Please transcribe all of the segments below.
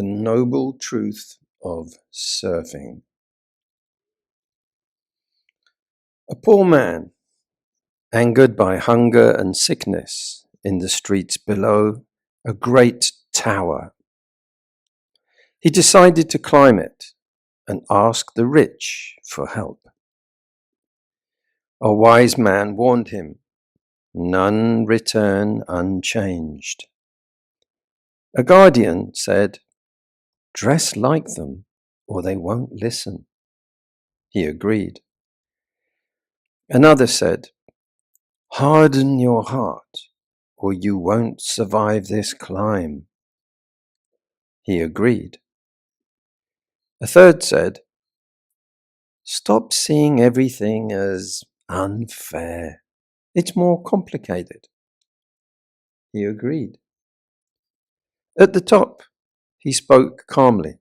The noble truth of serving. A poor man, angered by hunger and sickness in the streets below a great tower. He decided to climb it and ask the rich for help. A wise man warned him, none return unchanged. A guardian said, dress like them or they won't listen. He agreed. Another said, harden your heart or you won't survive this climb. He agreed. A third said, stop seeing everything as unfair. It's more complicated. He agreed. At the top, he spoke calmly,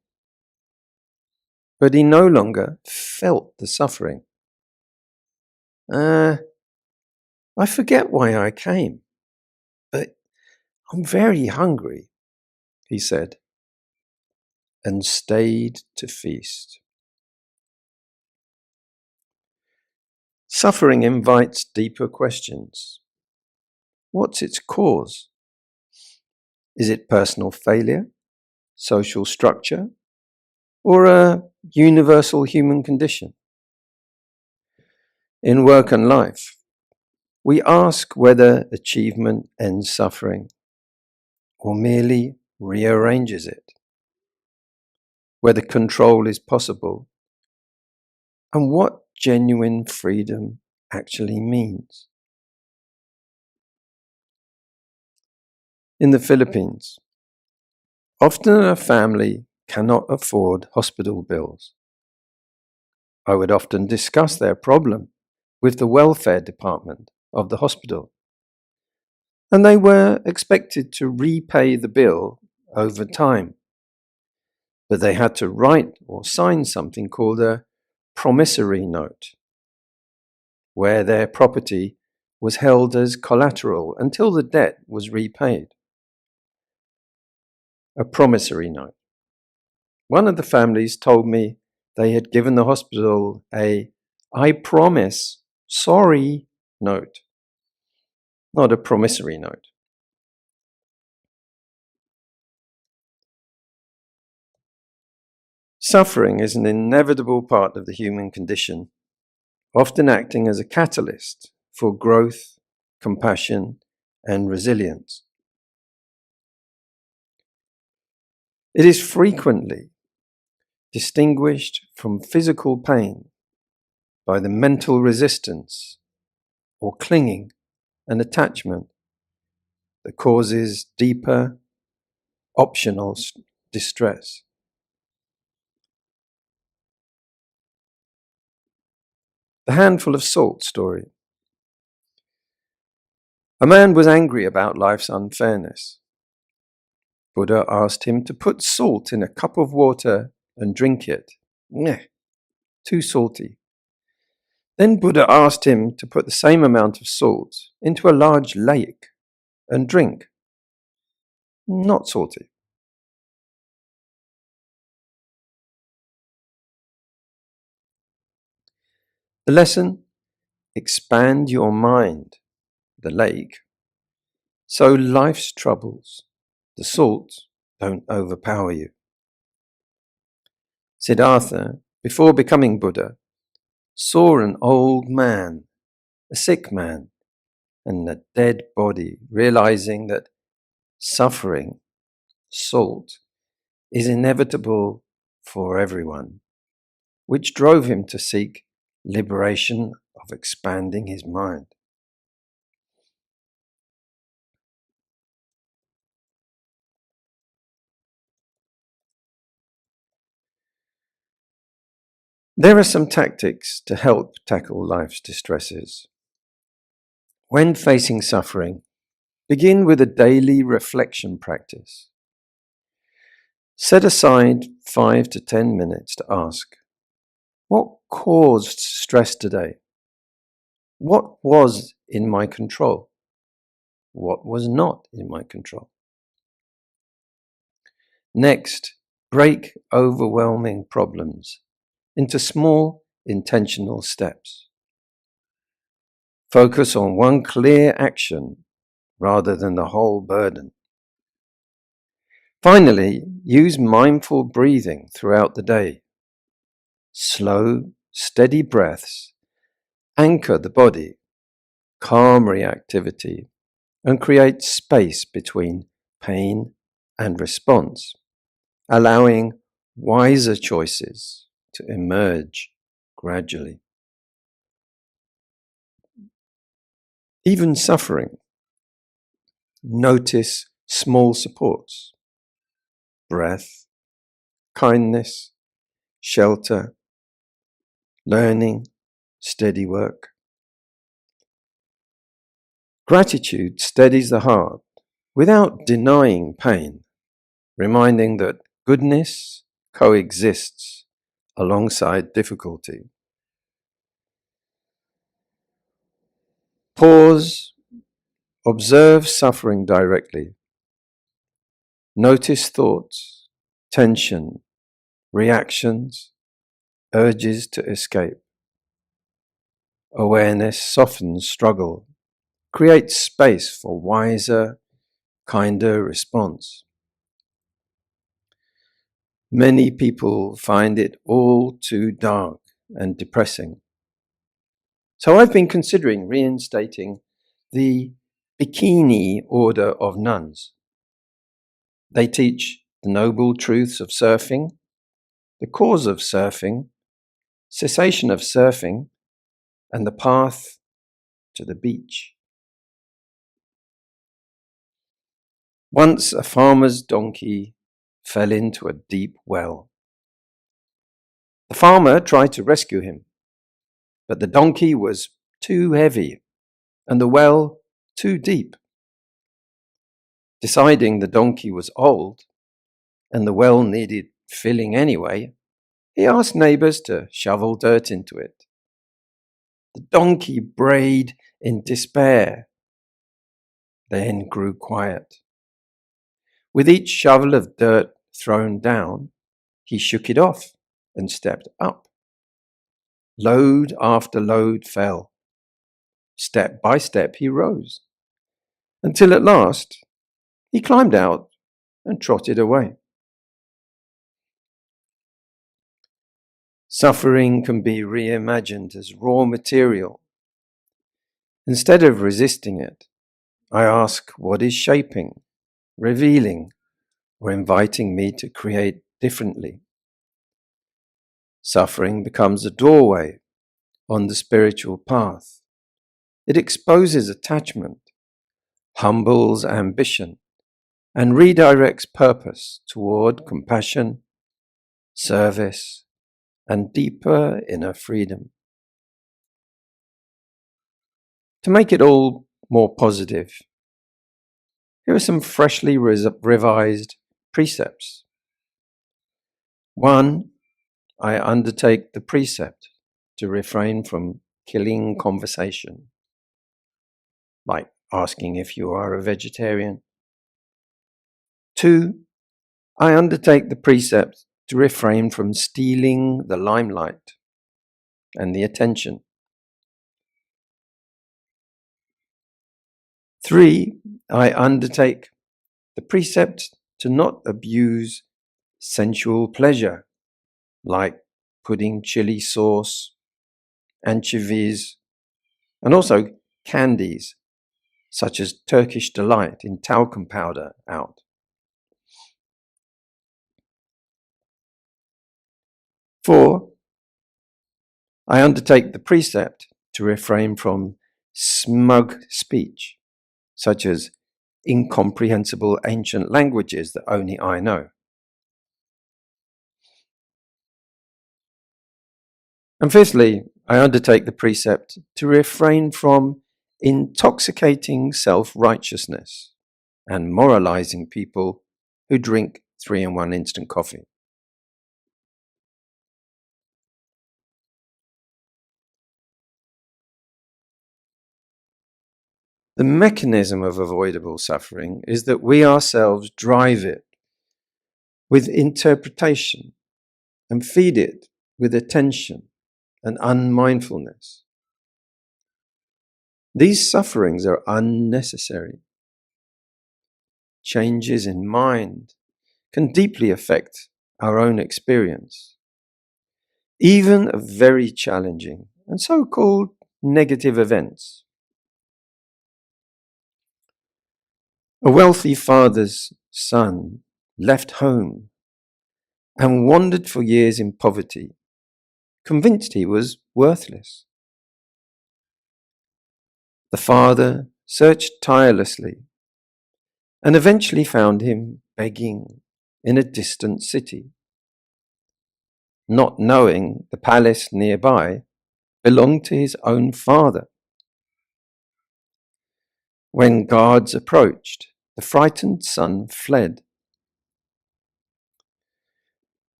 but he no longer felt the suffering. I forget why I came, but I'm very hungry, he said, and stayed to feast. Suffering invites deeper questions. What's its cause? Is it personal failure, social structure, or a universal human condition? In work and life, we ask whether achievement ends suffering or merely rearranges it, whether control is possible, and what genuine freedom actually means. In the Philippines, often a family cannot afford hospital bills. I would often discuss their problem with the welfare department of the hospital, and they were expected to repay the bill over time, but they had to write or sign something called a promissory note, where their property was held as collateral until the debt was repaid. A promissory note. One of the families told me they had given the hospital a I promise, sorry note, not a promissory note. Suffering is an inevitable part of the human condition, often acting as a catalyst for growth, compassion, and resilience. It is frequently distinguished from physical pain by the mental resistance or clinging and attachment that causes deeper, optional distress. The handful of salt story. A man was angry about life's unfairness. Buddha asked him to put salt in a cup of water and drink it. Too salty. Then Buddha asked him to put the same amount of salt into a large lake and drink. Not salty. The lesson: expand your mind, the lake, so life's troubles, the salt, don't overpower you. Siddhartha, before becoming Buddha, saw an old man, a sick man, and a dead body, realizing that suffering, salt, is inevitable for everyone, which drove him to seek liberation of expanding his mind. There are some tactics to help tackle life's distresses. When facing suffering, begin with a daily reflection practice. Set aside 5 to 10 minutes to ask, what caused stress today? What was in my control? What was not in my control? Next, Break overwhelming problems into small, intentional steps. Focus on one clear action rather than the whole burden. Finally, use mindful breathing throughout the day. Slow, steady breaths anchor the body, calm reactivity, and create space between pain and response, allowing wiser choices to emerge gradually. Even suffering, notice small supports, breath, kindness, shelter, learning, steady work. Gratitude steadies the heart without denying pain, reminding that goodness coexists alongside difficulty. Pause, observe suffering directly. Notice thoughts, tension, reactions, urges to escape. Awareness softens struggle, creates space for wiser, kinder response. Many people find it all too dark and depressing. So I've been considering reinstating the Bikini Order of Nuns. They teach the noble truths of surfing, the cause of surfing, cessation of surfing, and the path to the beach. Once a farmer's donkey fell into a deep well. The farmer tried to rescue him, but the donkey was too heavy and the well too deep. Deciding the donkey was old and the well needed filling anyway, he asked neighbors to shovel dirt into it. The donkey brayed in despair, then grew quiet. With each shovel of dirt thrown down, he shook it off and stepped up. Load after load fell. Step by step he rose, until at last he climbed out and trotted away. Suffering can be reimagined as raw material. Instead of resisting it, I ask what is shaping, revealing, or inviting me to create differently. Suffering becomes a doorway on the spiritual path. It exposes attachment, humbles ambition, and redirects purpose toward compassion, service, and deeper inner freedom. To make it all more positive, here are some freshly revised precepts. 1. I undertake the precept to refrain from killing conversation, like asking if you are a vegetarian. 2. I undertake the precept to refrain from stealing the limelight and the attention. 3. I undertake the precept to not abuse sensual pleasure, like putting chili sauce, anchovies, and also candies, such as Turkish delight in talcum powder, out. 4. I undertake the precept to refrain from smug speech, such as incomprehensible ancient languages that only I know. And fifthly, I undertake the precept to refrain from intoxicating self-righteousness and moralizing people who drink 3-in-1 instant coffee. The mechanism of avoidable suffering is that we ourselves drive it with interpretation and feed it with attention and unmindfulness. These sufferings are unnecessary. Changes in mind can deeply affect our own experience, even of very challenging and so-called negative events. A wealthy father's son left home and wandered for years in poverty, convinced he was worthless. The father searched tirelessly and eventually found him begging in a distant city, not knowing the palace nearby belonged to his own father. When guards approached, the frightened son fled.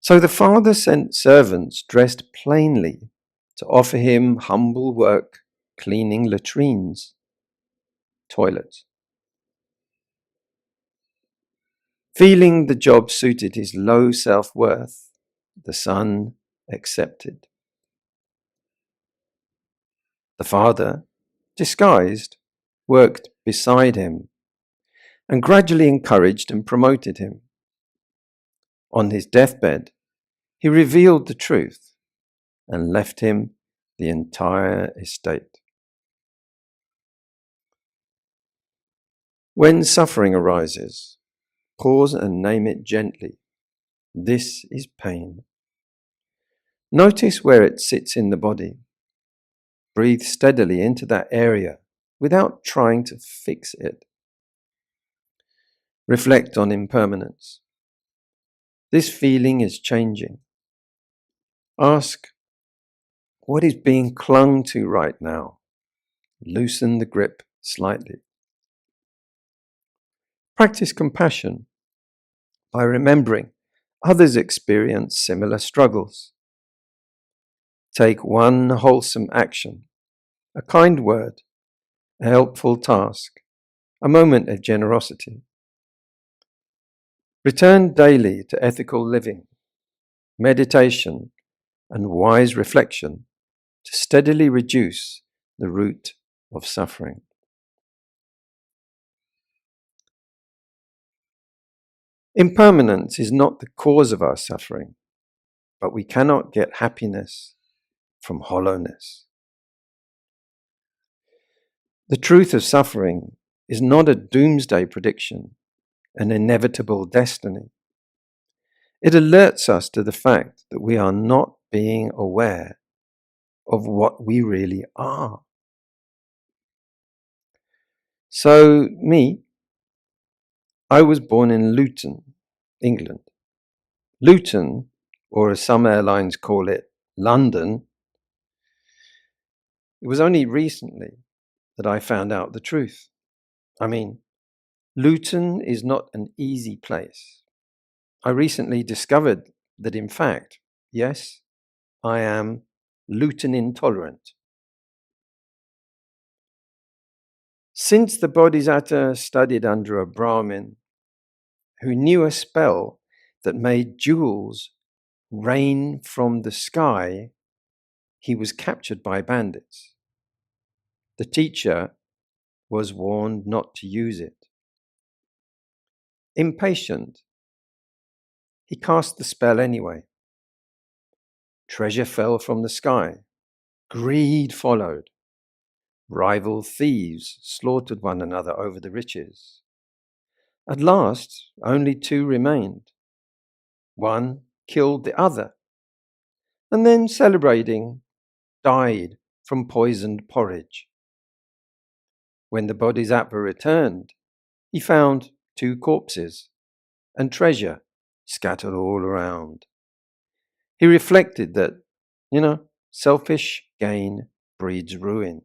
So the father sent servants dressed plainly to offer him humble work cleaning latrines, toilets. Feeling the job suited his low self-worth, the son accepted. The father, disguised, worked beside him and gradually encouraged and promoted him. On his deathbed, he revealed the truth and left him the entire estate. When suffering arises, pause and name it gently. This is pain. Notice where it sits in the body. Breathe steadily into that area without trying to fix it. Reflect on impermanence. This feeling is changing. Ask, what is being clung to right now? Loosen the grip slightly. Practice compassion by remembering others experience similar struggles. Take one wholesome action, a kind word, a helpful task, a moment of generosity. Return daily to ethical living, meditation, and wise reflection to steadily reduce the root of suffering. Impermanence is not the cause of our suffering, but we cannot get happiness from hollowness. The truth of suffering is not a doomsday prediction, an inevitable destiny. It alerts us to the fact that we are not being aware of what we really are. So, I was born in Luton, England. Luton, or as some airlines call it, London. It was only recently that I found out the truth. I mean, Luton is not an easy place. I recently discovered that, in fact, yes, I am gluten intolerant. Since the Bodhisattva studied under a Brahmin who knew a spell that made jewels rain from the sky, he was captured by bandits. The teacher was warned not to use it. Impatient, he cast the spell anyway. Treasure fell from the sky. Greed followed. Rival thieves slaughtered one another over the riches. At last, only two remained. One killed the other, and then, celebrating, died from poisoned porridge. When the Bodhisattva returned, he found two corpses and treasure scattered all around. He reflected that, selfish gain breeds ruin,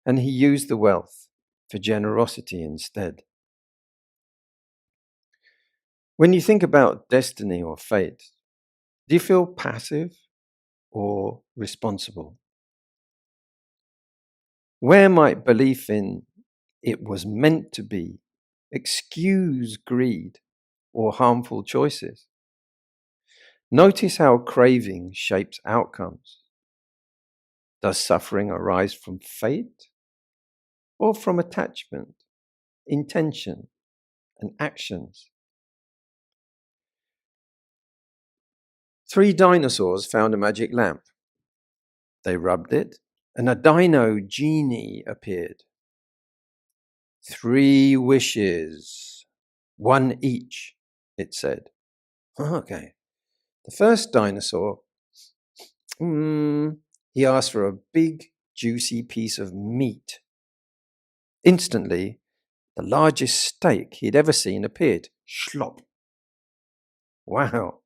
and he used the wealth for generosity instead. When you think about destiny or fate, do you feel passive or responsible? Where might belief in it was meant to be excuse greed or harmful choices. Notice how craving shapes outcomes. Does suffering arise from fate or from attachment, intention, and actions? 3 dinosaurs found a magic lamp. They rubbed it, and a dino genie appeared. 3 wishes, 1 each, it said. Okay. The first dinosaur, he asked for a big, juicy piece of meat. Instantly, the largest steak he'd ever seen appeared. Schlop. Wow.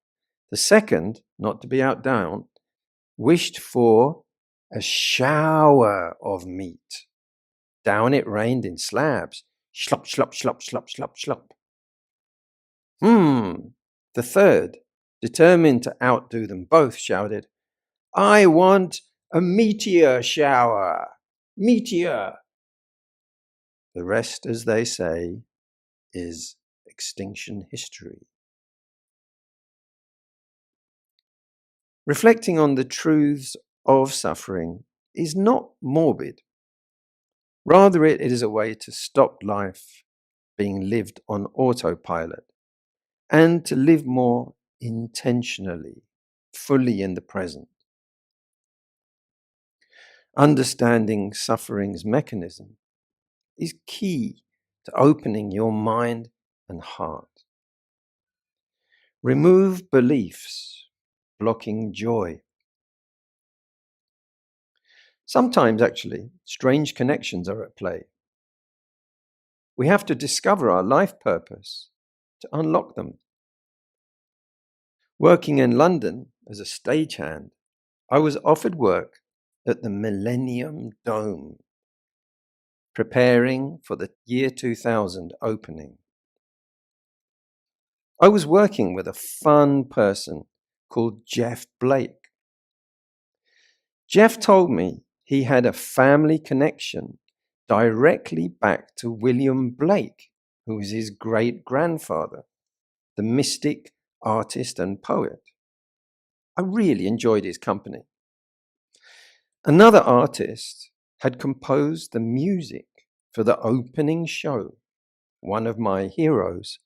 The second, not to be outdone, wished for a shower of meat. Down it rained in slabs. Slop, slop, slop, slop, slop, slop. The third, determined to outdo them both, shouted, I want a meteor shower. Meteor. The rest, as they say, is extinction history. Reflecting on the truths of suffering is not morbid. Rather, it is a way to stop life being lived on autopilot and to live more intentionally, fully in the present. Understanding suffering's mechanism is key to opening your mind and heart. Remove beliefs blocking joy. Sometimes, actually, strange connections are at play. We have to discover our life purpose to unlock them. Working in London as a stagehand, I was offered work at the Millennium Dome, preparing for the year 2000 opening. I was working with a fun person called Jeff Blake. Jeff told me he had a family connection directly back to William Blake, who was his great-grandfather, the mystic, artist, and poet. I really enjoyed his company. Another artist had composed the music for the opening show, one of my heroes,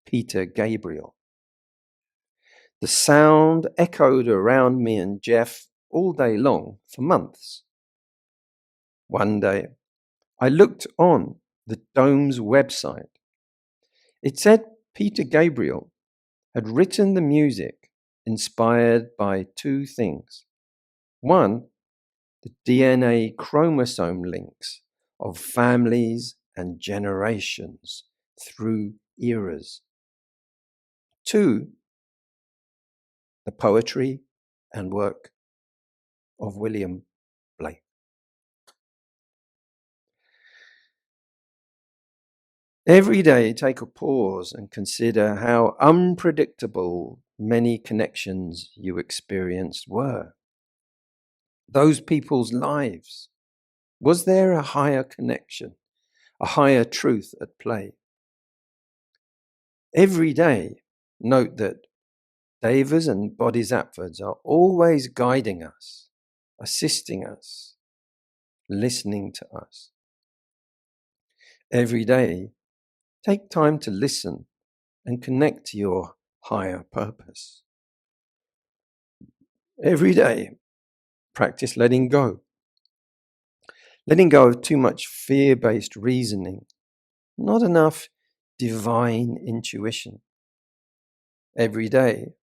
Peter Gabriel. The sound echoed around me and Jeff all day long for months. One day, I looked on the Dome's website. It said Peter Gabriel had written the music inspired by 2 things. One, the DNA chromosome links of families and generations through eras. 2, the poetry and work of William Blake. Every day, take a pause and consider how unpredictable many connections you experienced were. Those people's lives. Was there a higher connection, a higher truth at play? Every day, note that Devas and Bodhisattvas are always guiding us, assisting us, listening to us. Every day, take time to listen and connect to your higher purpose. Every day, practice letting go. Letting go of too much fear-based reasoning, not enough divine intuition. Every day,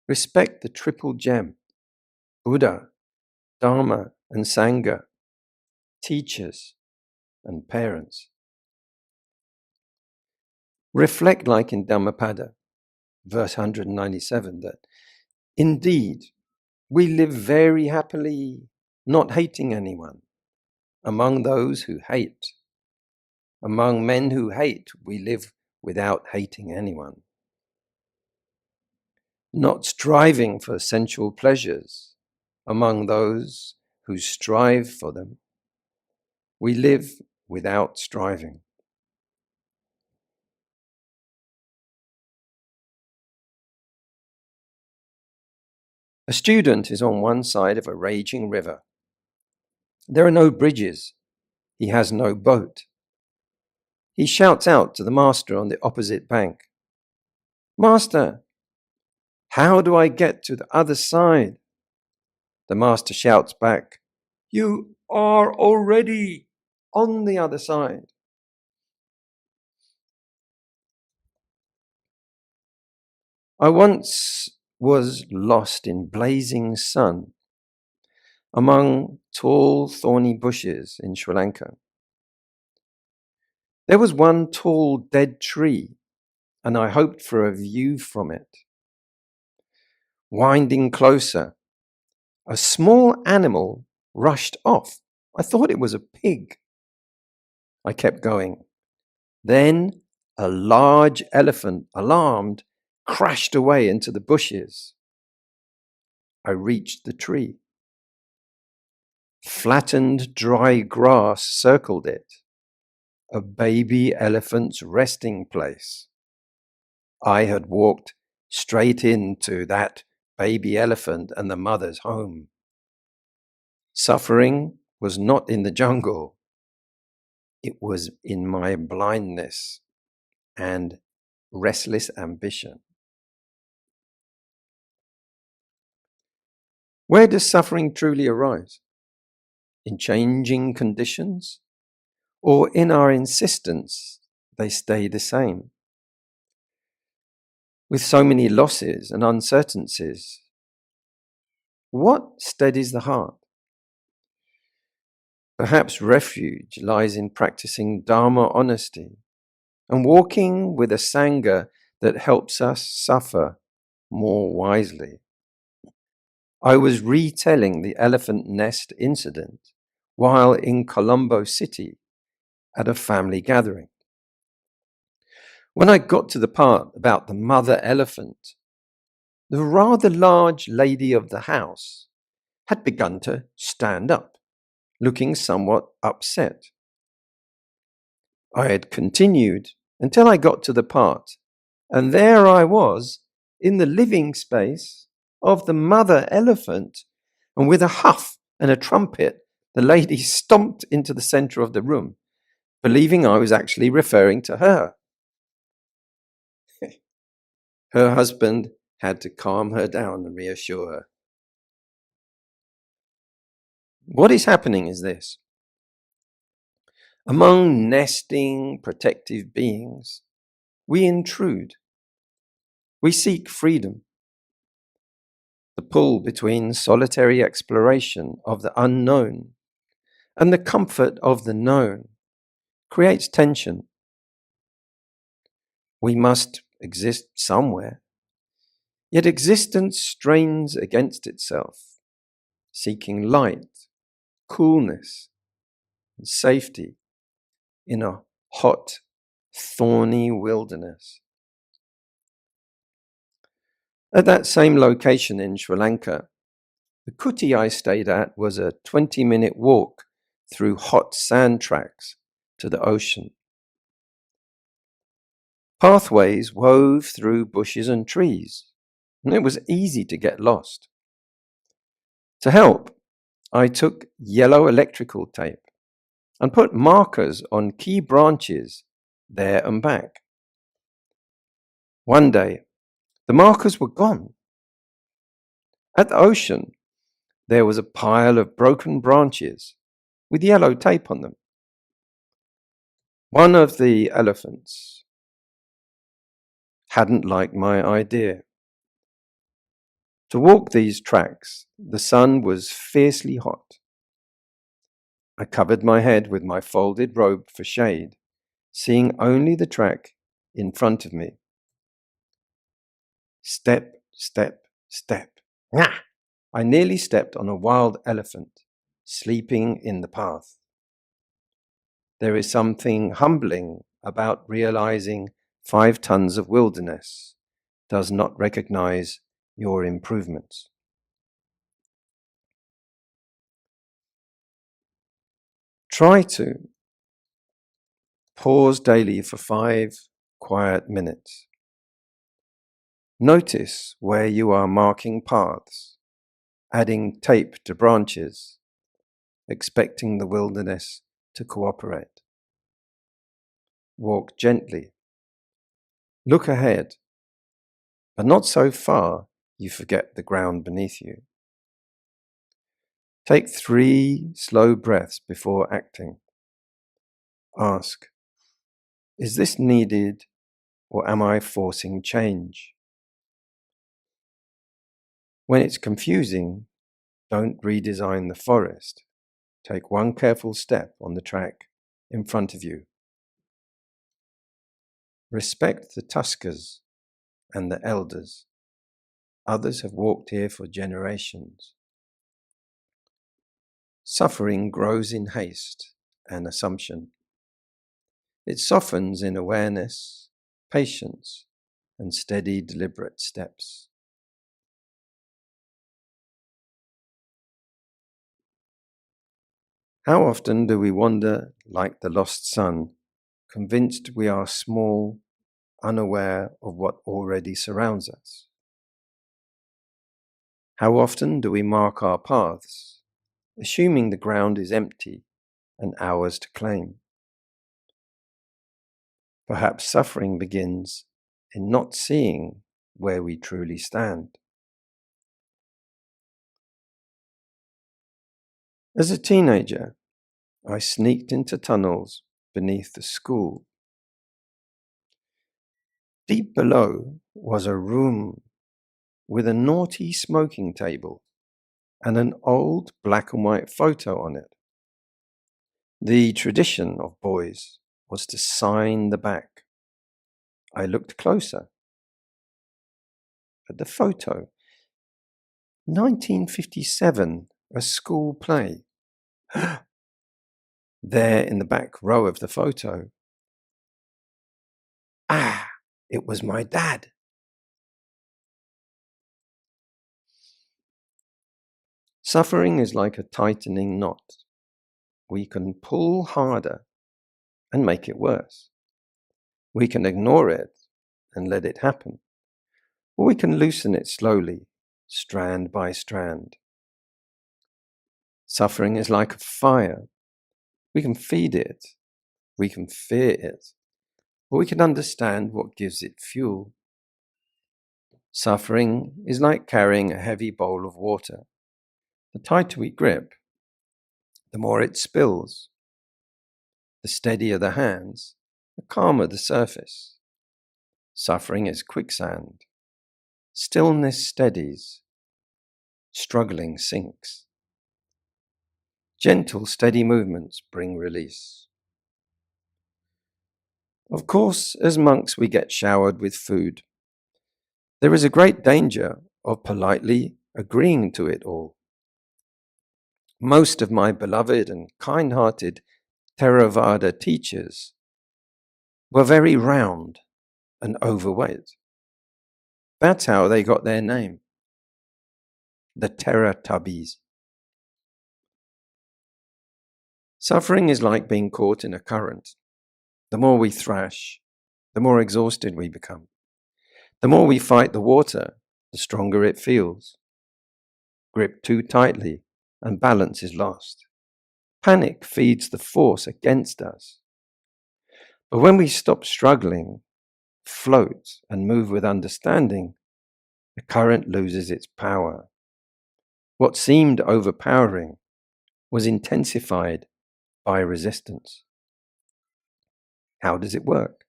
respect the triple gem, Buddha, Dharma, and Sangha, teachers and parents. Reflect like in Dhammapada, verse 197, that indeed we live very happily, not hating anyone, among those who hate. Among men who hate, we live without hating anyone. Not striving for sensual pleasures, among those who strive for them. We live without striving. A student is on one side of a raging river. There are no bridges. He has no boat. He shouts out to the master on the opposite bank, "Master, how do I get to the other side?" The master shouts back, "You are already on the other side." I once was lost in blazing sun among tall, thorny bushes in Sri Lanka. There was one tall, dead tree, and I hoped for a view from it. Winding closer, a small animal rushed off. I thought it was a pig. I kept going. Then a large elephant, alarmed, crashed away into the bushes. I reached the tree. Flattened dry grass circled it, a baby elephant's resting place. I had walked straight into that baby elephant and the mother's home. Suffering was not in the jungle. It was in my blindness and restless ambition. Where does suffering truly arise? In changing conditions, or in our insistence they stay the same? With so many losses and uncertainties, what steadies the heart? Perhaps refuge lies in practicing Dharma honesty and walking with a Sangha that helps us suffer more wisely. I was retelling the elephant nest incident while in Colombo City at a family gathering. When I got to the part about the mother elephant, the rather large lady of the house had begun to stand up, looking somewhat upset. I had continued until I got to the part, and there I was in the living space of the mother elephant, and with a huff and a trumpet, the lady stomped into the center of the room, believing I was actually referring to her. Her husband had to calm her down and reassure her. What is happening is this. Among nesting, protective beings, we intrude. We seek freedom. The pull between solitary exploration of the unknown and the comfort of the known creates tension. We must exist somewhere, yet existence strains against itself, seeking light, coolness, and safety in a hot, thorny wilderness. At that same location in Sri Lanka, the kuti I stayed at was a 20-minute walk through hot sand tracks to the ocean. Pathways wove through bushes and trees, and it was easy to get lost. To help, I took yellow electrical tape and put markers on key branches there and back. One day, the markers were gone. At the ocean, there was a pile of broken branches with yellow tape on them. One of the elephants hadn't liked my idea. To walk these tracks, the sun was fiercely hot. I covered my head with my folded robe for shade, seeing only the track in front of me. Step, step, step. Ngah! I nearly stepped on a wild elephant, sleeping in the path. There is something humbling about realizing 5 tons of wilderness does not recognize your improvements. Try to pause daily for 5 quiet minutes. Notice where you are marking paths adding tape to branches, expecting the wilderness to cooperate. Walk gently. Look ahead, but not so far you forget the ground beneath you. Take 3 slow breaths before acting. Ask, is this needed or am I forcing change? When it's confusing, don't redesign the forest. Take 1 careful step on the track in front of you. Respect the tuskers and the elders. Others have walked here for generations. Suffering grows in haste and assumption. It softens in awareness, patience, and steady, deliberate steps. How often do we wander like the lost son, convinced we are small, unaware of what already surrounds us? How often do we mark our paths, assuming the ground is empty and ours to claim? Perhaps suffering begins in not seeing where we truly stand. As a teenager, I sneaked into tunnels beneath the school. Deep below was a room with a naughty smoking table and an old black and white photo on it. The tradition of boys was to sign the back. I looked closer at the photo. 1957, a school play. There in the back row of the photo. It was my dad. Suffering is like a tightening knot. We can pull harder and make it worse. We can ignore it and let it happen. Or we can loosen it slowly, strand by strand. Suffering is like a fire. We can feed it, we can fear it, or we can understand what gives it fuel. Suffering is like carrying a heavy bowl of water. The tighter we grip, the more it spills. The steadier the hands, the calmer the surface. Suffering is quicksand. Stillness steadies. Struggling sinks. Gentle, steady movements bring release. Of course, as monks, we get showered with food. There is a great danger of politely agreeing to it all. Most of my beloved and kind-hearted Theravada teachers were very round and overweight. That's how they got their name, the Teratubbies. Suffering is like being caught in a current. The more we thrash, the more exhausted we become. The more we fight the water, the stronger it feels. Grip too tightly and balance is lost. Panic feeds the force against us. But when we stop struggling, float, and move with understanding, the current loses its power. What seemed overpowering was intensified by resistance. How does it work?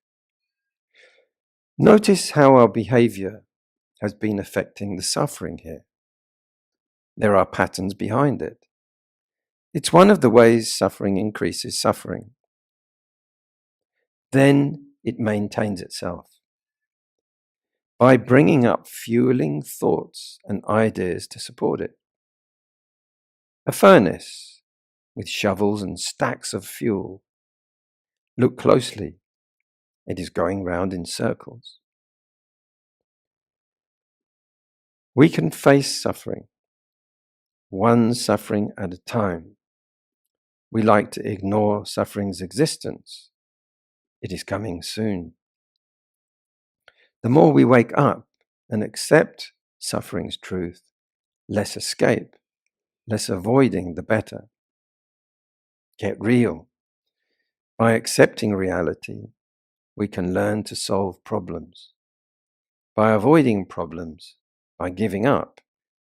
Notice how our behavior has been affecting the suffering here. There are patterns behind it. It's one of the ways suffering increases suffering. Then it maintains itself by bringing up fueling thoughts and ideas to support it. A furnace with shovels and stacks of fuel. Look closely. It is going round in circles. We can face suffering, one suffering at a time. We like to ignore suffering's existence. It is coming soon. The more we wake up and accept suffering's truth, less escape, less avoiding, the better. Get real. By accepting reality, we can learn to solve problems. By avoiding problems, by giving up,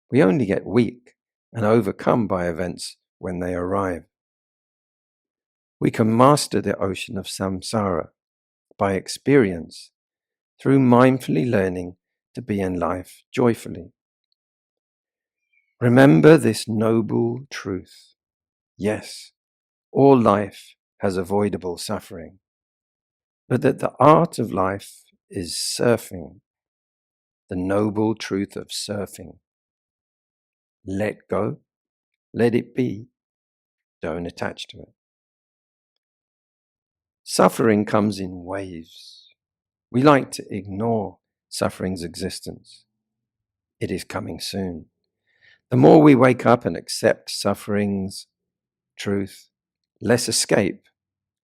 we only get weak and overcome by events when they arrive. We can master the ocean of samsara by experience, through mindfully learning to be in life joyfully. Remember this noble truth. Yes, all life has avoidable suffering, but that the art of life is surfing, the noble truth of surfing. Let go, let it be, don't attach to it. Suffering comes in waves. We like to ignore suffering's existence. It is coming soon. The more we wake up and accept suffering's truth, less escape,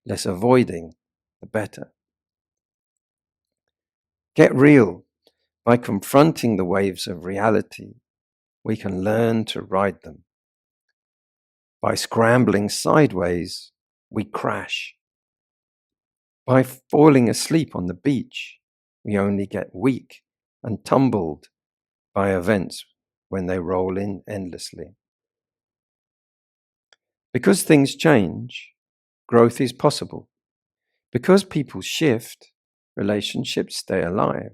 less avoiding, the better. Get real. By confronting the waves of reality, we can learn to ride them. By scrambling sideways, we crash. By falling asleep on the beach, we only get weak and tumbled by events when they roll in endlessly. Because things change, growth is possible. Because people shift, relationships stay alive.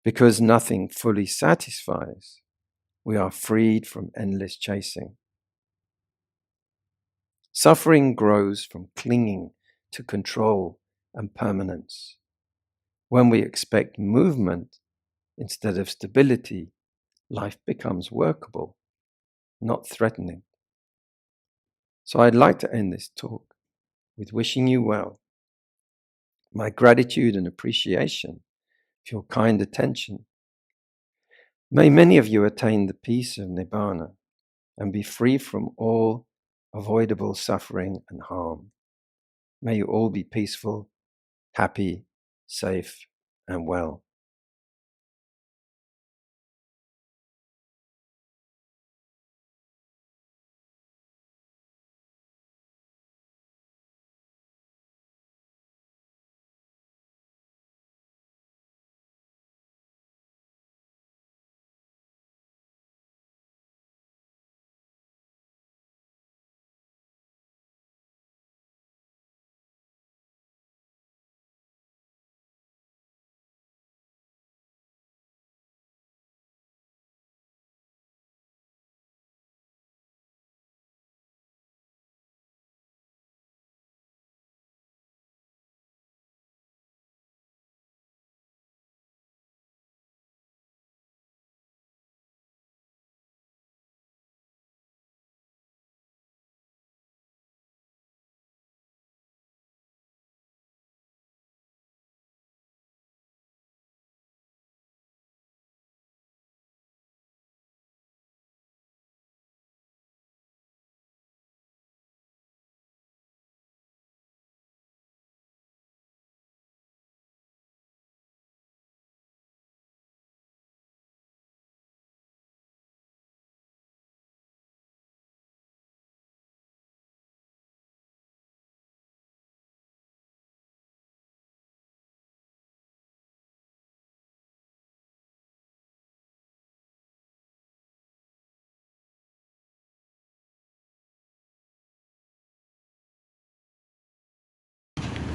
Because nothing fully satisfies, we are freed from endless chasing. Suffering grows from clinging to control and permanence. When we expect movement instead of stability, life becomes workable, not threatening. So I'd like to end this talk with wishing you well. My gratitude and appreciation for your kind attention. May many of you attain the peace of Nibbana and be free from all avoidable suffering and harm. May you all be peaceful, happy, safe, and well.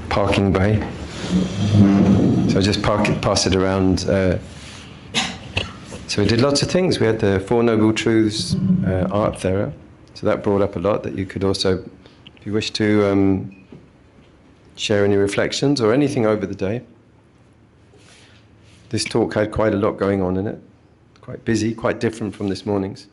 Parking bay. So I just pass it around. So we did lots of things. We had the Four Noble Truths art there. So that brought up a lot that you could also, if you wish to share any reflections or anything over the day. This talk had quite a lot going on in it. Quite busy, quite different from this morning's.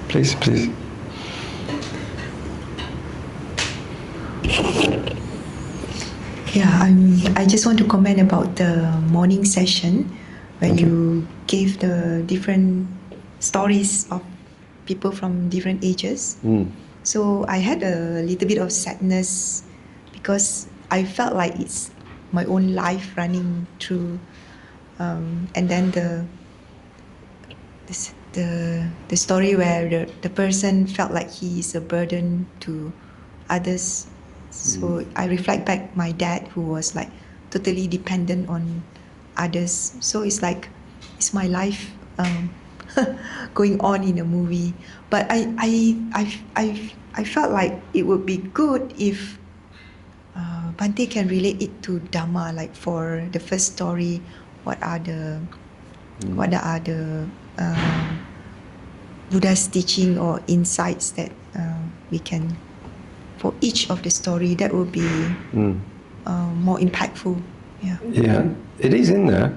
Please, please. Yeah, I just want to comment about the morning session where you gave the different stories of people from different ages. So I had a little bit of sadness because I felt like it's my own life running through, and then the story where the person felt like he is a burden to others. So I reflect back my dad who was like totally dependent on others. So it's like it's my life going on in a movie. But I felt like it would be good if Bante can relate it to Dhamma. Like for the first story, what are the Buddha's teaching or insights that we can, for each of the story, that would be more impactful. Yeah, it is in there.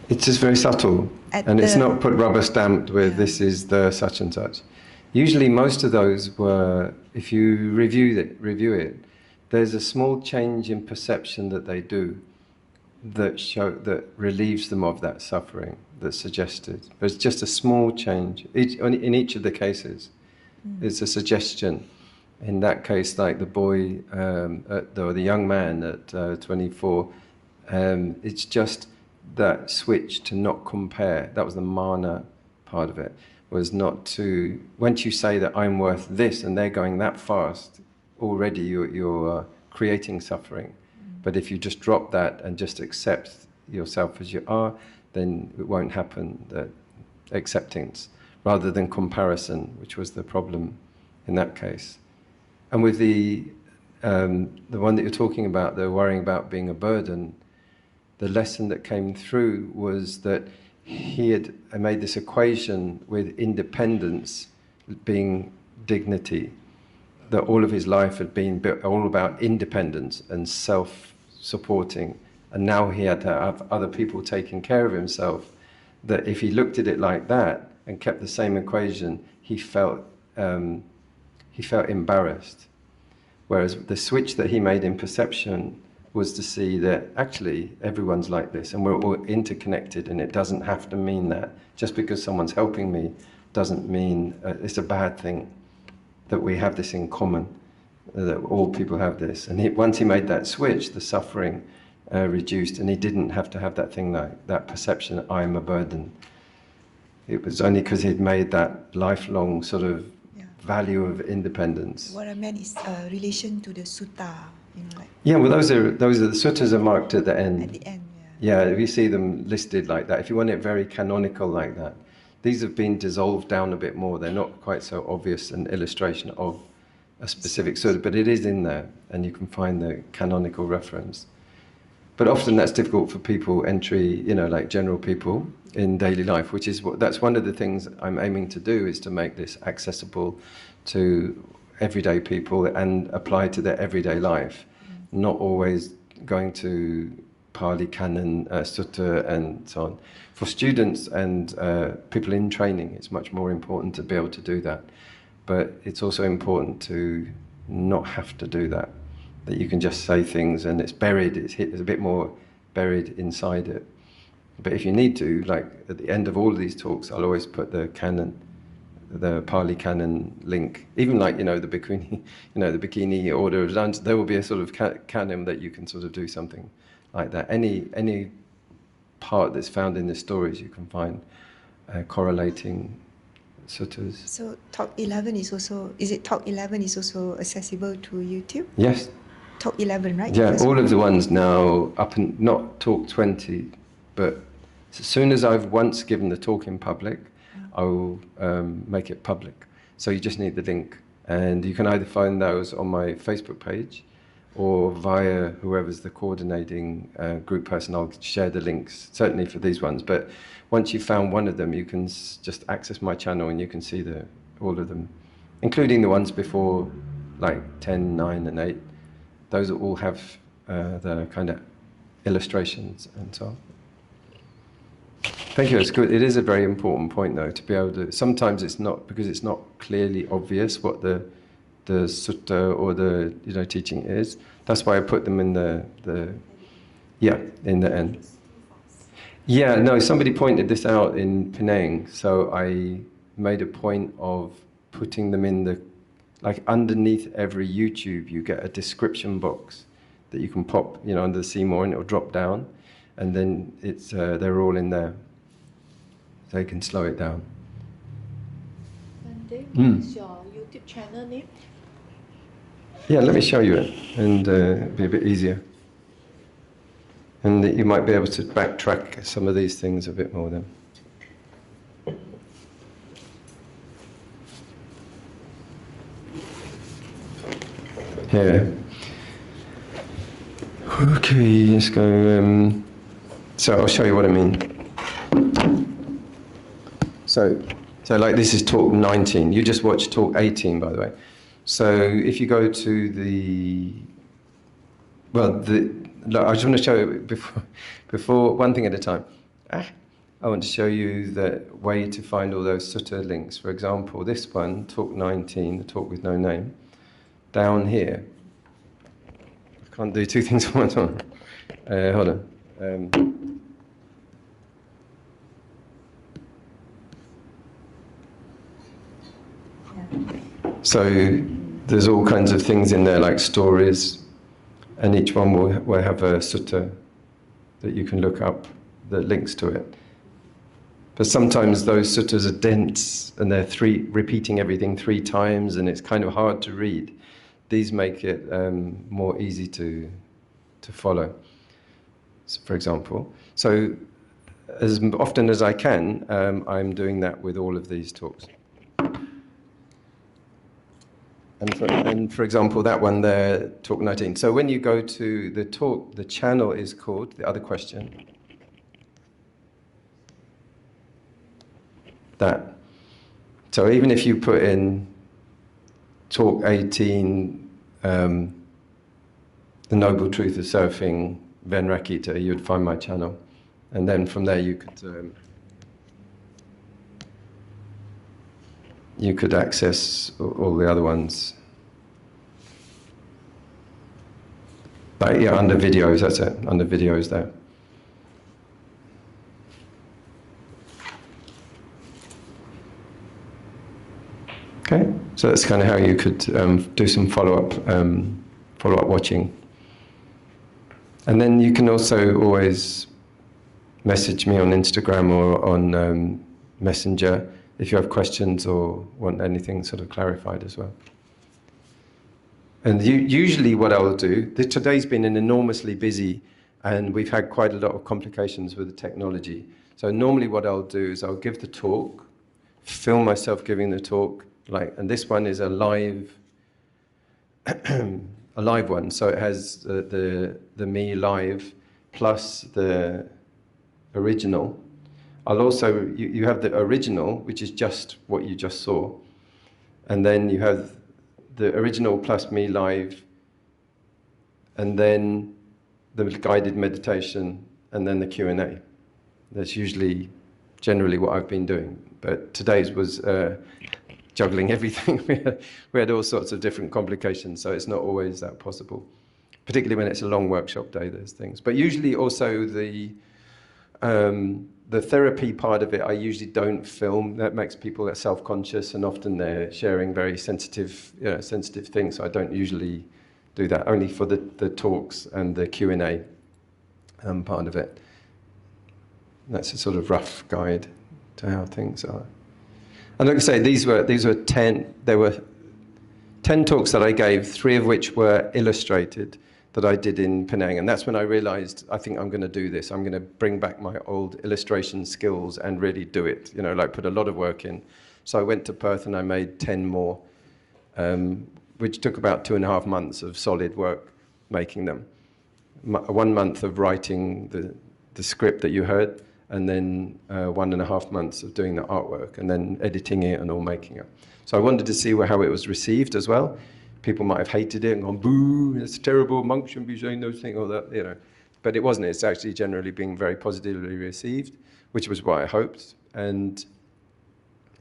It's just very subtle, and it's not put rubber stamped with this is the such and such. Usually, most of those were, if you review it, there's a small change in perception that they do that relieves them of that suffering that's suggested. But it's just a small change in each of the cases. It's a suggestion. In that case, like the boy or the young man at 24, it's just that switch to not compare. That was the mana part of it, was not to, once you say that I'm worth this and they're going that fast, already you're creating suffering. But if you just drop that and just accept yourself as you are, then it won't happen, that acceptance, rather than comparison, which was the problem in that case. And with the one that you're talking about, the worrying about being a burden, the lesson that came through was that he had made this equation with independence being dignity, that all of his life had been all about independence and self-supporting, and now he had to have other people taking care of himself, that if he looked at it like that and kept the same equation, he felt embarrassed. Whereas the switch that he made in perception was to see that actually everyone's like this and we're all interconnected, and it doesn't have to mean that just because someone's helping me doesn't mean it's a bad thing, that we have this in common, that all people have this. And once he made that switch, the suffering reduced, and he didn't have to have that thing, that perception, I'm a burden. It was only because he'd made that lifelong sort of value of independence. What I meant is relation to the sutta, Yeah, well, those are the suttas are marked at the end. At the end, yeah. If you see them listed like that, if you want it very canonical like that, these have been dissolved down a bit more. They're not quite so obvious an illustration of a specific sutta, but it is in there, and you can find the canonical reference. But often that's difficult for people entry, like general people in daily life, which is that's one of the things I'm aiming to do, is to make this accessible to everyday people and apply to their everyday life, not always going to Pali Canon, Sutta and so on. For students and people in training, it's much more important to be able to do that. But it's also important to not have to do that, that you can just say things and it's buried, it's a bit more buried inside it. But if you need to, like at the end of all of these talks, I'll always put the canon, the Pali Canon link. Even like, the Bhikkhuni, the Bikini order of nuns, there will be a sort of canon that you can sort of do something like that. Any part that's found in the stories, you can find correlating suttas. So Talk 11 is also, Talk 11 is also accessible to YouTube? Yes. Talk 11, right? Yeah, all of the ones now, not Talk 20, but as soon as I've once given the talk in public, I will make it public. So you just need the link. And you can either find those on my Facebook page or via whoever's the coordinating group person. I'll share the links, certainly for these ones. But once you've found one of them, you can just access my channel and you can see all of them, including the ones before, like 10, 9, and 8. Those all have the kind of illustrations and so on. Thank you. It's good. It is a very important point, though, to be able to. Sometimes it's not because it's not clearly obvious what the sutta or the teaching is. That's why I put them in the in the end. Yeah, no. Somebody pointed this out in Penang, so I made a point of putting them in the underneath every YouTube. You get a description box that you can pop, under the Seymour, and it'll drop down, and then it's they're all in there. So you can slow it down. And then what is your YouTube channel name? Yeah, let me show you it, and it'll be a bit easier. And you might be able to backtrack some of these things a bit more then. Here. Okay, let's go. So I'll show you what I mean. So like this is talk 19. You just watched talk 18, by the way. So if you go to I just want to show you before one thing at a time. I want to show you the way to find all those sutta links. For example, this one, talk 19, the talk with no name, down here. I can't do two things at one time. Hold on. So there's all kinds of things in there, like stories, and each one will have a sutta that you can look up that links to it. But sometimes those suttas are dense, and they're repeating everything 3 times, and it's kind of hard to read. These make it more easy to follow, so, for example. So as often as I can, I'm doing that with all of these talks. And for example, that one there, talk 19. So when you go to the talk, the channel is called, the other question, that. So even if you put in talk 18, the Noble Truth of Surfing, Ven Rakkhita, you'd find my channel. And then from there you could access all the other ones. But yeah, under videos, that's it, under videos there. Okay, so that's kind of how you could do some follow-up watching. And then you can also always message me on Instagram or on Messenger if you have questions or want anything sort of clarified as well. And usually what I'll do, today's been an enormously busy, and we've had quite a lot of complications with the technology. So normally what I'll do is I'll give the talk, film myself giving the talk, and this one is a live one. So it has the me live plus the original. I'll also, you have the original, which is just what you just saw. And then you have the original plus me live, and then the guided meditation, and then the Q&A. That's generally what I've been doing. But today's was juggling everything. We had all sorts of different complications, so it's not always that possible. Particularly when it's a long workshop day, there's things. But usually also the therapy part of it, I usually don't film. That makes people self-conscious, and often they're sharing very sensitive things. So I don't usually do that. Only for the talks and the Q&A part of it. That's a sort of rough guide to how things are. And like I say, these were 10. There were 10 talks that I gave, 3 of which were illustrated, that I did in Penang. And that's when I realized, I think I'm going to do this. I'm going to bring back my old illustration skills and really do it, put a lot of work in. So I went to Perth and I made 10 more, which took about 2.5 months of solid work making them. 1 month of writing the script that you heard, and then 1.5 months of doing the artwork, and then editing it and all making it. So I wanted to see how it was received as well. People might have hated it and gone, boo, it's terrible, monks shouldn't be saying those things, or that, But it wasn't. It's actually generally being very positively received, which was what I hoped. And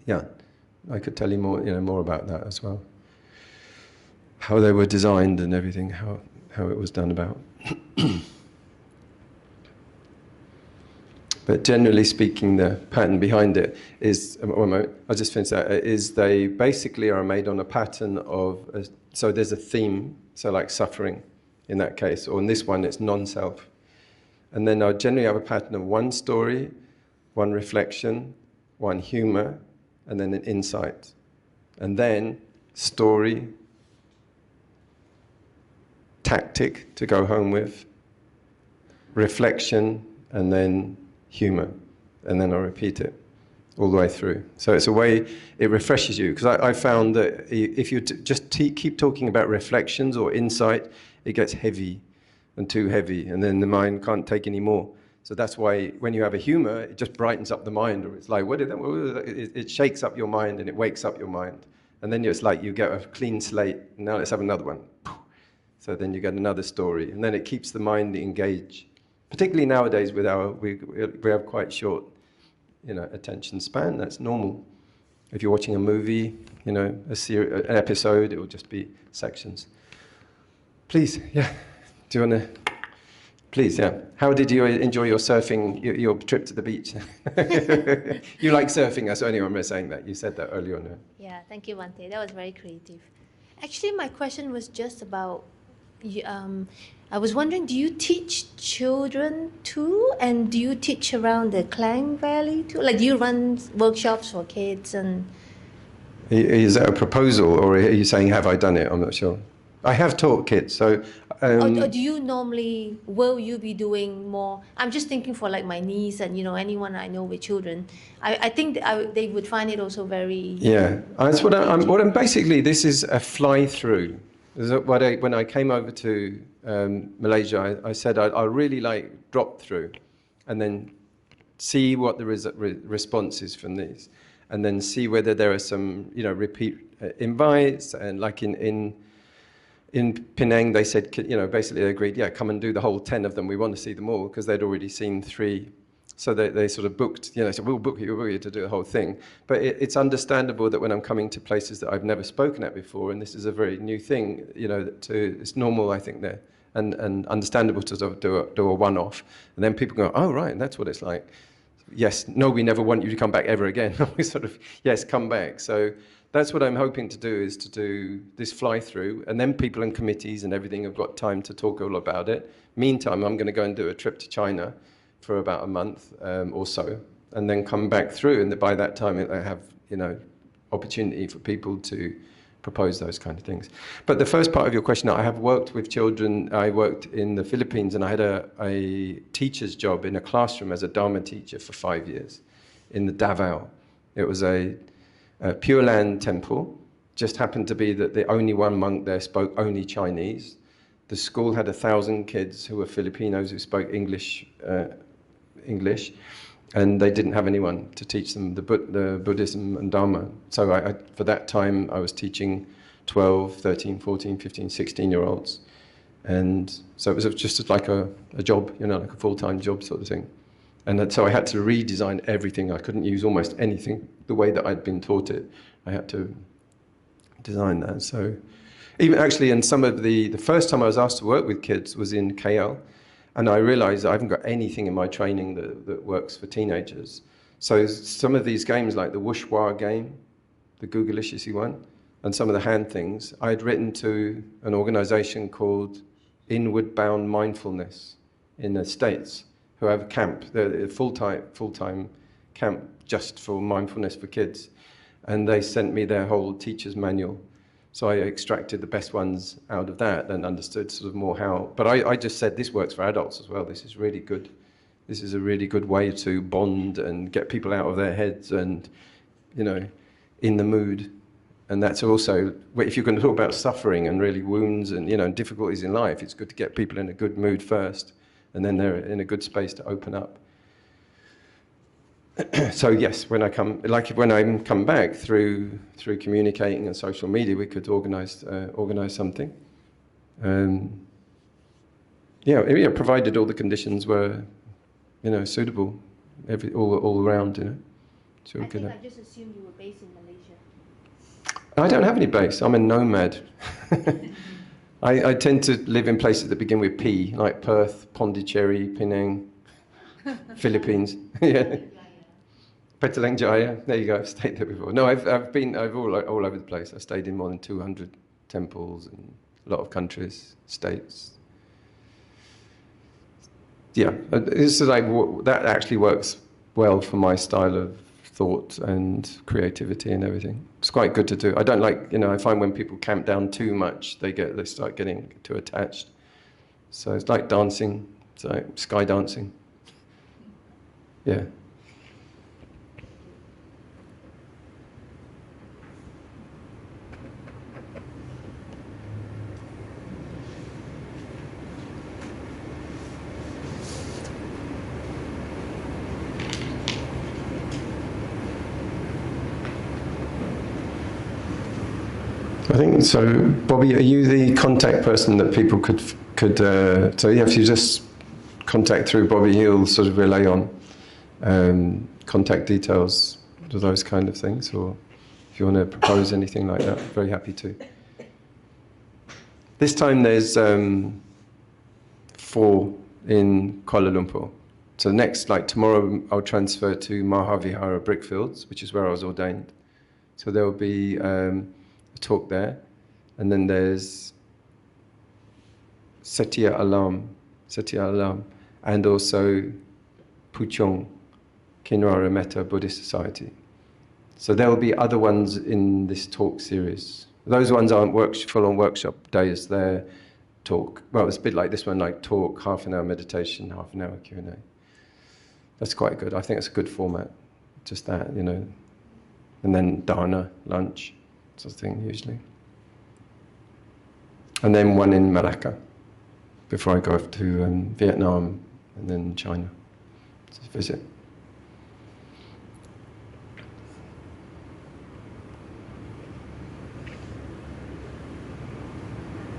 yeah, I could tell you more, more about that as well. How they were designed and everything, how it was done about. But generally speaking, the pattern behind it is, I'll just finish that, is they basically are made on a pattern of, so there's a theme, so like suffering in that case, or in this one it's non-self. And then I generally have a pattern of one story, one reflection, one humor, and then an insight. And then story, tactic to go home with, reflection, and then humor, and then I repeat it all the way through. So it's a way, it refreshes you, because I found that if you just keep talking about reflections or insight, it gets heavy and too heavy, and then the mind can't take any more. So that's why when you have a humor, it just brightens up the mind, or it's like, it shakes up your mind and it wakes up your mind. And then it's like you get a clean slate, now let's have another one. So then you get another story, and then it keeps the mind engaged. Particularly nowadays with we have quite short, attention span. That's normal. If you're watching a movie, an episode, it will just be sections. Please, yeah. Do you want to? Please, yeah. How did you enjoy your surfing, your trip to the beach? You like surfing, that's only why I'm saying that. You said that earlier on. Yeah, thank you, Bhante. That was very creative. Actually, my question was just about, I was wondering, do you teach children too? And do you teach around the Klang Valley too? Like, do you run workshops for kids? And is that a proposal, or are you saying, have I done it? I'm not sure. I have taught kids, so... or do you normally, will you be doing more? I'm just thinking for like my niece and, anyone I know with children. I think they would find it also very... Yeah, that's what I'm basically, this is a fly-through. When I came over to Malaysia, I said I really like drop through and then see what the response is from these, and then see whether there are some repeat invites. And like in Penang, they said, basically they agreed, yeah, come and do the whole 10 of them. We want to see them all, because they'd already seen 3. So they sort of booked, said, we'll book you to do the whole thing. But it's understandable that when I'm coming to places that I've never spoken at before, and this is a very new thing, it's normal, I think, there, and understandable to sort of do a one-off. And then people go, oh, right, that's what it's like. Yes, no, we never want you to come back ever again. We sort of, yes, come back. So that's what I'm hoping to do, is to do this fly-through, and then people in committees and everything have got time to talk all about it. Meantime, I'm going to go and do a trip to China for about a month or so, and then come back through, and by that time I have opportunity for people to propose those kind of things. But the first part of your question, I have worked with children. I worked in the Philippines, and I had a teacher's job in a classroom as a Dharma teacher for 5 years in the Davao. It was a Pure Land temple. Just happened to be that the only one monk there spoke only Chinese. The school had 1,000 kids who were Filipinos who spoke English, and they didn't have anyone to teach them the Buddhism and Dharma. So for that time, I was teaching 12, 13, 14, 15, 16-year-olds. And so it was just like a job, like a full-time job sort of thing. And so I had to redesign everything. I couldn't use almost anything the way that I'd been taught it. I had to design that. So even actually in some of the first time I was asked to work with kids was in KL. And I realized I haven't got anything in my training that works for teenagers. So some of these games, like the Wushwa game, the Google-ishy one, and some of the hand things, I had written to an organization called Inward Bound Mindfulness in the States, who have a camp, they're a full-time camp just for mindfulness for kids. And they sent me their whole teacher's manual. So I extracted the best ones out of that and understood sort of more how, but I just said this works for adults as well. This is really good. This is a really good way to bond and get people out of their heads and, in the mood. And that's also, if you're going to talk about suffering and really wounds and, difficulties in life, it's good to get people in a good mood first, and then they're in a good space to open up. So yes, when I come back through communicating and social media, we could organize something. Provided all the conditions were, suitable. all around, you know. So I good think at. I just assumed you were based in Malaysia. I don't have any base. I'm a nomad. I tend to live in places that begin with P, like Perth, Pondicherry, Penang, Philippines. Yeah. Petaling Jaya. There you go. I've stayed there before. No, I've been all over the place. I've stayed in more than 200 temples and a lot of countries, states. Yeah, this is like that actually works well for my style of thought and creativity and everything. It's quite good to do. I don't like, I find when people camp down too much, they start getting too attached. So it's like dancing. It's like sky dancing. Yeah. I think so. Bobby, are you the contact person that people could? So yeah, if you just contact through Bobby, he'll sort of relay on contact details to those kind of things. Or if you want to propose anything like that, very happy to. This time there's 4 in Kuala Lumpur. So next, like tomorrow, I'll transfer to Mahavihara Brickfields, which is where I was ordained. So there will be a talk there, and then there's Satya Alam, and also Puchong, Kinrara Metta Buddhist Society. So there will be other ones in this talk series. Those ones aren't full-on workshop days. They're talk. Well, it's a bit like this one, like talk, half an hour meditation, half an hour Q&A. That's quite good. I think it's a good format. Just that, and then dana, lunch, sort of thing usually. And then one in Malacca before I go off to Vietnam and then China to visit.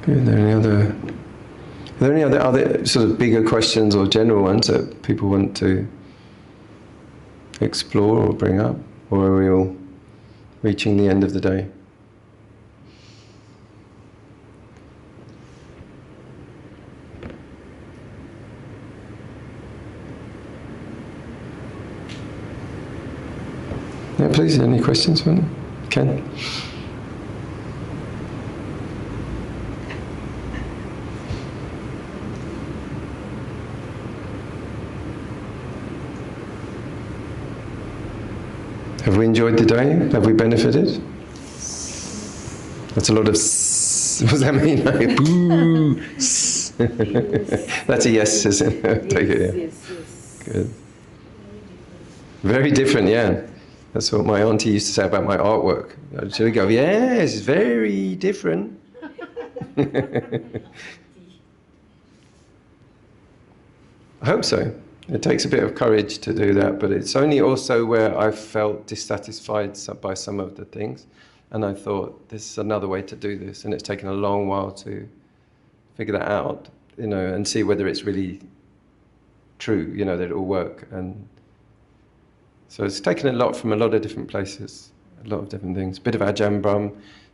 Are there any other sort of bigger questions or general ones that people want to explore or bring up? Or are we all reaching the end of the day? Yeah, please, any questions from Ken? Have we enjoyed the day? Have we benefited? That's a lot of what does that mean? Like, boo! That's a yes, isn't it? Take it, yeah. Yes. Good. Very different, yeah. That's what my auntie used to say about my artwork. She would go, yes, it's very different. I hope so. It takes a bit of courage to do that, but it's only also where I felt dissatisfied by some of the things, and I thought, this is another way to do this, and it's taken a long while to figure that out, and see whether it's really true, that it will work. And so it's taken a lot from a lot of different places, a lot of different things. A bit of Ajahn Brahm,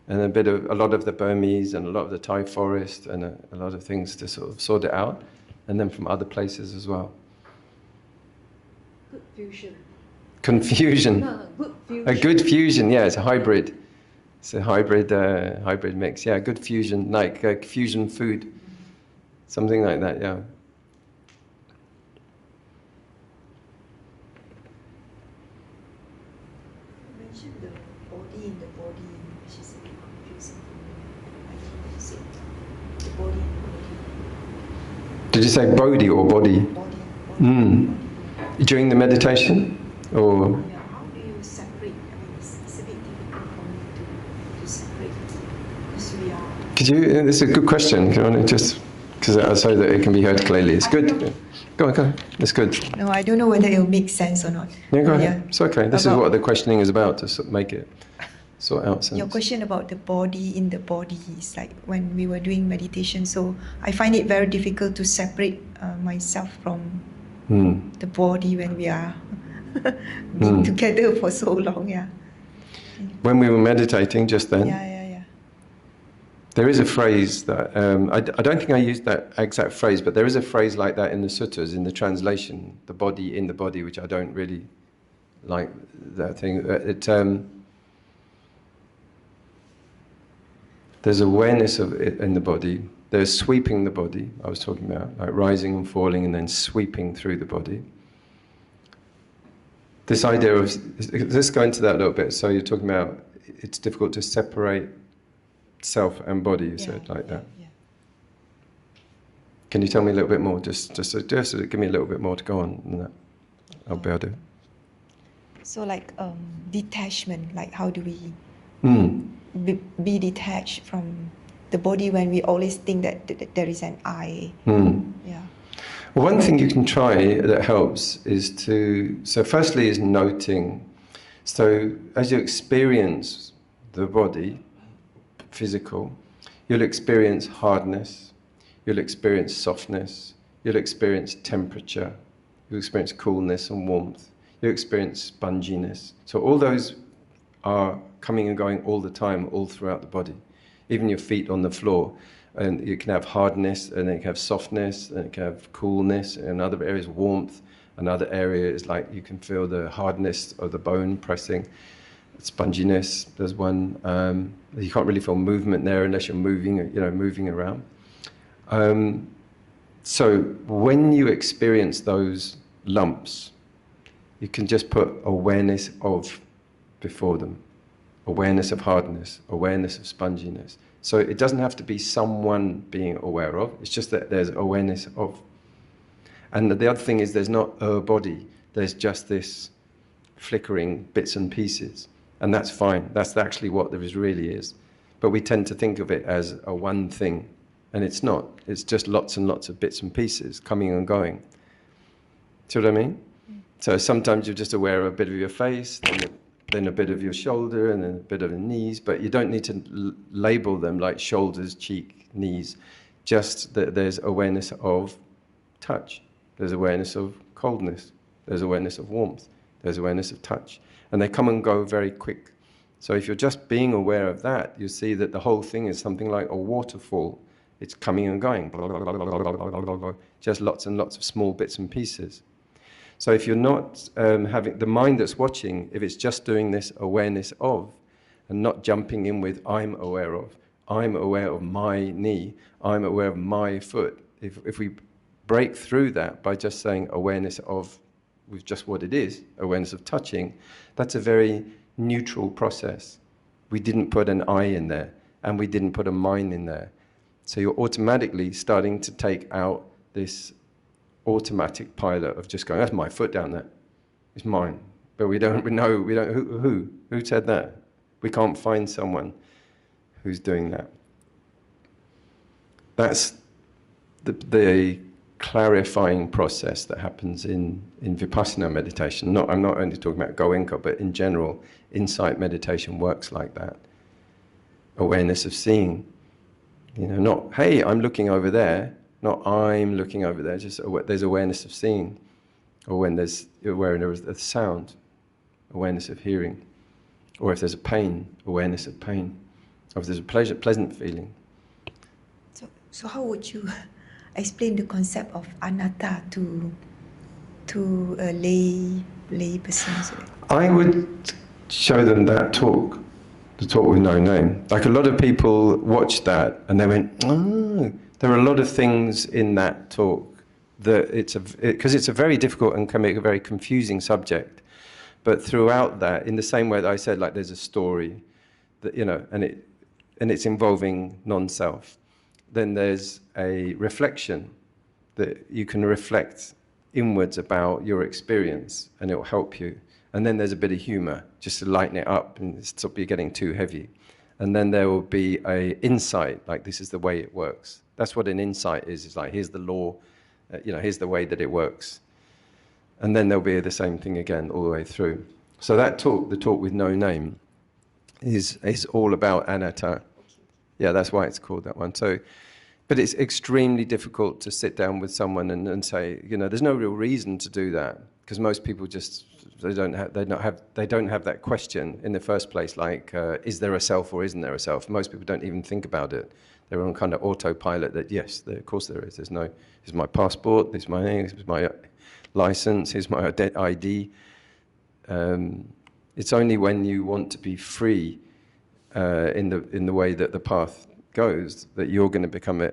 and a lot of the Burmese, and a lot of the Thai forest, and a lot of things to sort of sort it out, and then from other places as well. Good fusion. Confusion. No, good fusion. A good fusion, yeah, it's a hybrid. It's a hybrid mix. Yeah, good fusion, like fusion food. Something like that, yeah. You mentioned the body in the body, which is a bit confusing for me. I think you said the body and body. Did you say Bodhi or body? Body and body. During the meditation? Or? Yeah, how do you separate? I mean, it's a bit difficult for me to separate because we are. Could you? This is a good question. Can I just, so that it can be heard clearly. It's good. Go on. It's good. No, I don't know whether it will make sense or not. Yeah, go ahead. It's okay. This is About- what the questioning is about, to make it sort out sense. Your question about the body in the body is like when we were doing meditation. So I find it very difficult to separate myself from the body when we are being together for so long. Yeah. When we were meditating just then, Yeah. there is a phrase that, I don't think I used that exact phrase, but there is a phrase like that in the suttas, in the translation, the body in the body, which I don't really like that thing. There's awareness of it in the body. There's sweeping the body, I was talking about, like rising and falling and then sweeping through the body. This idea of, let's go into that a little bit. So you're talking about it's difficult to separate self and body, you said, like that. Yeah. Can you tell me a little bit more? Just give me a little bit more to go on, and that I'll be able to. So like detachment, like how do we be detached from the body when we always think that there is an I? Yeah. Well, one thing you can try that helps is so firstly is noting. So as you experience the body, physical, you'll experience hardness, you'll experience softness, you'll experience temperature, you'll experience coolness and warmth, you'll experience sponginess. So all those are coming and going all the time, all throughout the body. Even your feet on the floor, and you can have hardness, and then you can have softness, and you can have coolness, and other areas warmth, another area is like you can feel the hardness of the bone pressing. Sponginess, there's one. You can't really feel movement there unless you're moving around. So when you experience those lumps, you can just put awareness of before them. Awareness of hardness, awareness of sponginess. So it doesn't have to be someone being aware of, it's just that there's awareness of. And the other thing is there's not a body, there's just this flickering bits and pieces. And that's fine, that's actually what there really is. But we tend to think of it as a one thing, and it's not. It's just lots and lots of bits and pieces coming and going. See what I mean? So sometimes you're just aware of a bit of your face, then a bit of your shoulder, and then a bit of the knees, but you don't need to label them like shoulders, cheek, knees. Just that there's awareness of touch, there's awareness of coldness, there's awareness of warmth, there's awareness of touch. And they come and go very quick. So if you're just being aware of that, you see that the whole thing is something like a waterfall. It's coming and going, just lots and lots of small bits and pieces. So if you're not having the mind that's watching, if it's just doing this awareness of, and not jumping in with I'm aware of my knee, I'm aware of my foot. If we break through that by just saying awareness of, with just what it is, awareness of touching, that's a very neutral process. We didn't put an I in there, and we didn't put a mine in there. So you're automatically starting to take out this automatic pilot of just going, that's my foot down there, it's mine. But we don't know, who said that? We can't find someone who's doing that. That's the clarifying process that happens in Vipassana meditation. I'm not only talking about Goenka, but in general, insight meditation works like that. Awareness of seeing. Not, hey, I'm looking over there, not I'm looking over there, just there's awareness of seeing. Or when there's awareness of sound, awareness of hearing. Or if there's a pain, awareness of pain. Or if there's a pleasant feeling. So how would you explain the concept of anatta to a lay person? I would show them that talk, the talk with no name. Like a lot of people watched that and they went, oh, there are a lot of things in that talk that because it's a very difficult and can make a very confusing subject. But throughout that, in the same way that I said, like there's a story that, and it's involving non-self. Then there's a reflection that you can reflect inwards about your experience and it will help you. And then there's a bit of humor just to lighten it up and stop you getting too heavy. And then there will be an insight, like this is the way it works. That's what an insight is. It's like, here's the law, here's the way that it works. And then there'll be the same thing again all the way through. So that talk, the talk with no name, is all about anatta. Yeah, that's why it's called that one. So But it's extremely difficult to sit down with someone and say, you know, there's no real reason to do that, because most people just they don't have that question in the first place, like is there a self or isn't there a self? Most people don't even think about it. They're on kind of autopilot that yes, of course there is. Here's my passport, here's my license, here's my ID. It's only when you want to be free in the way that the path goes that you're going to become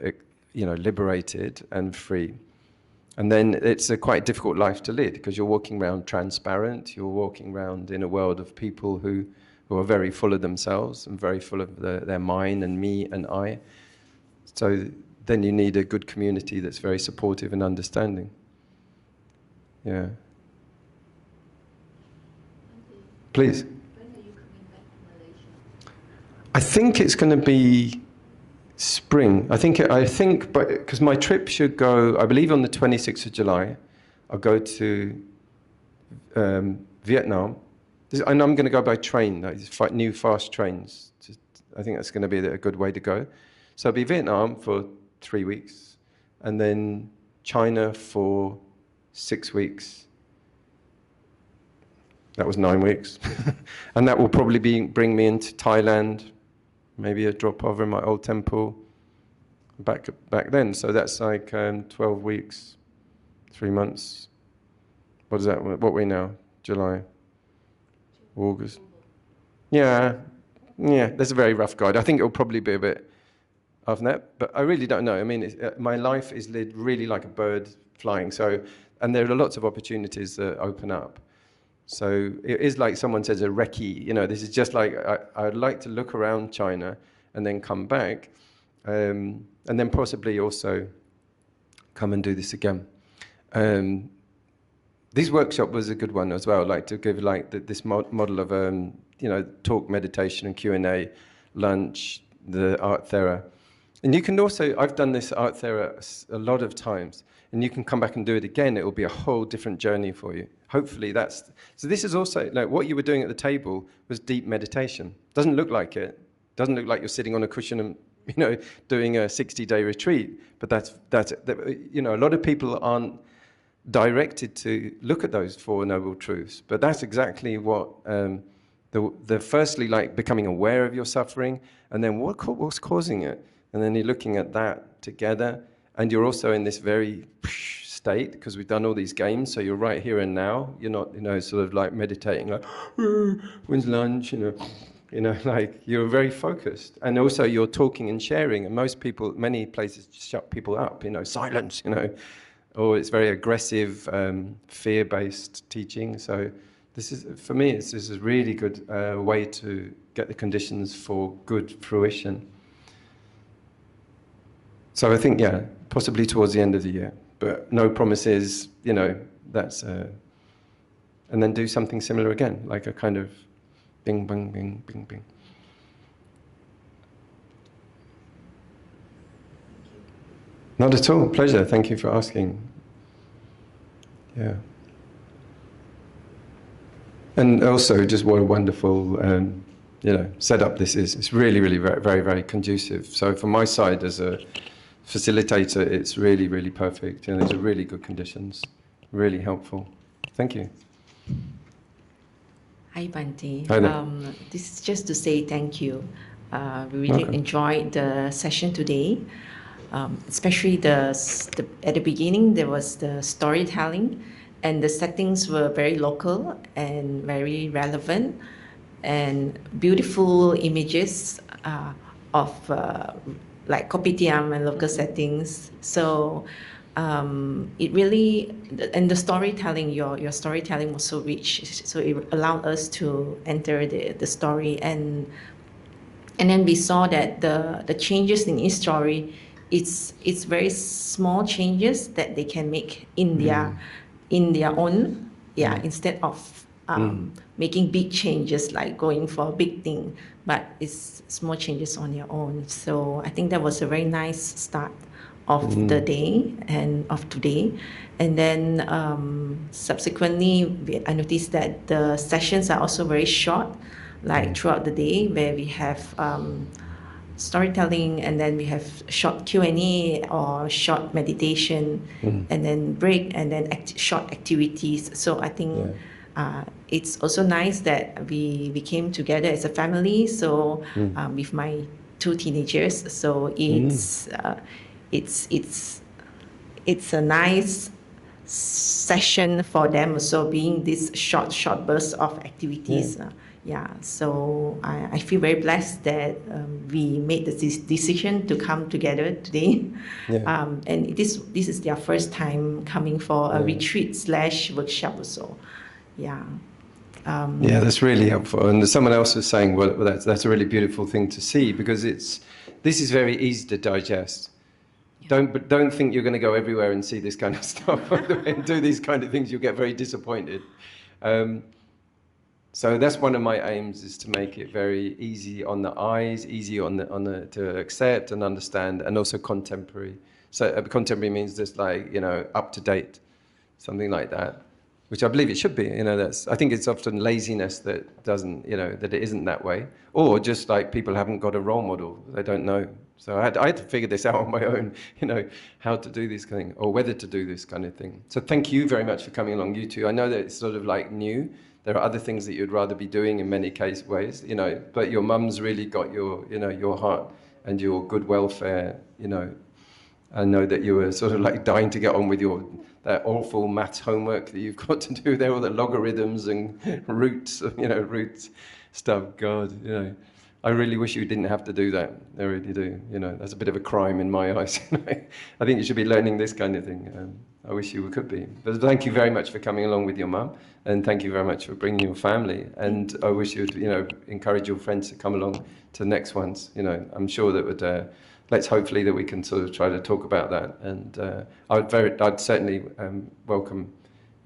liberated and free. And then it's a quite difficult life to lead, because you're walking around transparent, you're walking around in a world of people who are very full of themselves and very full of their mine and me and I. So then you need a good community that's very supportive and understanding. Yeah. Please. When are you coming back to Malaysia? I think it's going to be spring. I think, but because my trip should go, I believe on the 26th of July, I'll go to Vietnam. And I'm going to go by train, these new fast trains. I think that's going to be a good way to go. So I'll be Vietnam for 3 weeks, and then China for 6 weeks. That was 9 weeks. And that will probably bring me into Thailand, maybe a drop over in my old temple back then. So that's like 12 weeks, 3 months. What is that? What are we now? July, August. Yeah, that's a very rough guide. I think it'll probably be a bit of that, but I really don't know. I mean, my life is lived really like a bird flying. And there are lots of opportunities that open up. So it is like someone says a recce, you know, this is just like, I'd like to look around China and then come back, and then possibly also come and do this again. This workshop was a good one as well, like to give like this model of, talk, meditation and Q&A, lunch, the art thera. And you can also, I've done this art thera a lot of times, and you can come back and do it again. It will be a whole different journey for you. Hopefully so this is also, like what you were doing at the table was deep meditation. Doesn't look like it. Doesn't look like you're sitting on a cushion and, doing a 60-day retreat. But that's a lot of people aren't directed to look at those Four Noble Truths. But that's exactly what, the firstly, like becoming aware of your suffering, and then what's causing it? And then you're looking at that together, and you're also in this very state, because we've done all these games, so you're right here and now. You're not, sort of like meditating, like, when's lunch, like you're very focused. And also you're talking and sharing, and many places shut people up, silence, or it's very aggressive, fear-based teaching. So this is, for me, this is a really good way to get the conditions for good fruition. So I think, possibly towards the end of the year, but no promises, that's, and then do something similar again, like a kind of bing, bang, bing, bing, bing. Not at all, pleasure, thank you for asking. Yeah. And also, just what a wonderful, setup this is. It's really, really very, very, very conducive. So from my side as a facilitator, it's really, really perfect. These are really good conditions, really helpful. Thank you. Hi, Bhante. Hi there. This is just to say thank you. We really enjoyed the session today, especially at the beginning there was the storytelling, and the settings were very local and very relevant, and beautiful images of like kopitiam and local settings. So it really, and the storytelling, your storytelling was so rich, so it allowed us to enter the story, and then we saw that the changes in each story, it's very small changes that they can make in their own, instead of making big changes, like going for a big thing, but it's small changes on your own. So I think that was a very nice start of the day and of today. And then subsequently, I noticed that the sessions are also very short, like throughout the day, where we have storytelling, and then we have short Q&A or short meditation, and then break, and then short activities. So I think it's also nice that we came together as a family. So with my 2 teenagers, so it's a nice session for them. So being this short bursts of activities. So I feel very blessed that we made this decision to come together today. And this is their first time coming for a retreat / workshop also. Yeah, that's really helpful. And someone else was saying, well, that's a really beautiful thing to see, because this is very easy to digest. Don't think you're going to go everywhere and see this kind of stuff and do these kind of things. You'll get very disappointed. So that's one of my aims, is to make it very easy on the eyes, easy on the to accept and understand, and also contemporary. So contemporary means just like, up to date, something like that, which I believe it should be. I think it's often laziness that doesn't, that it isn't that way, or just like people haven't got a role model, they don't know. So I had to figure this out on my own, how to do this kind of thing, or whether to do this kind of thing. So thank you very much for coming along, you two. I know that it's sort of like new. There are other things that you'd rather be doing in many ways, but your mum's really got your heart and your good welfare, I know that you were sort of like dying to get on with that awful maths homework that you've got to do there, all the logarithms and roots stuff. God, I really wish you didn't have to do that. I really do. That's a bit of a crime in my eyes. I think you should be learning this kind of thing. I wish you could be. But thank you very much for coming along with your mum, and thank you very much for bringing your family. And I wish you'd, encourage your friends to come along to the next ones. I'm sure that would. Let's hopefully that we can sort of try to talk about that. And I'd certainly welcome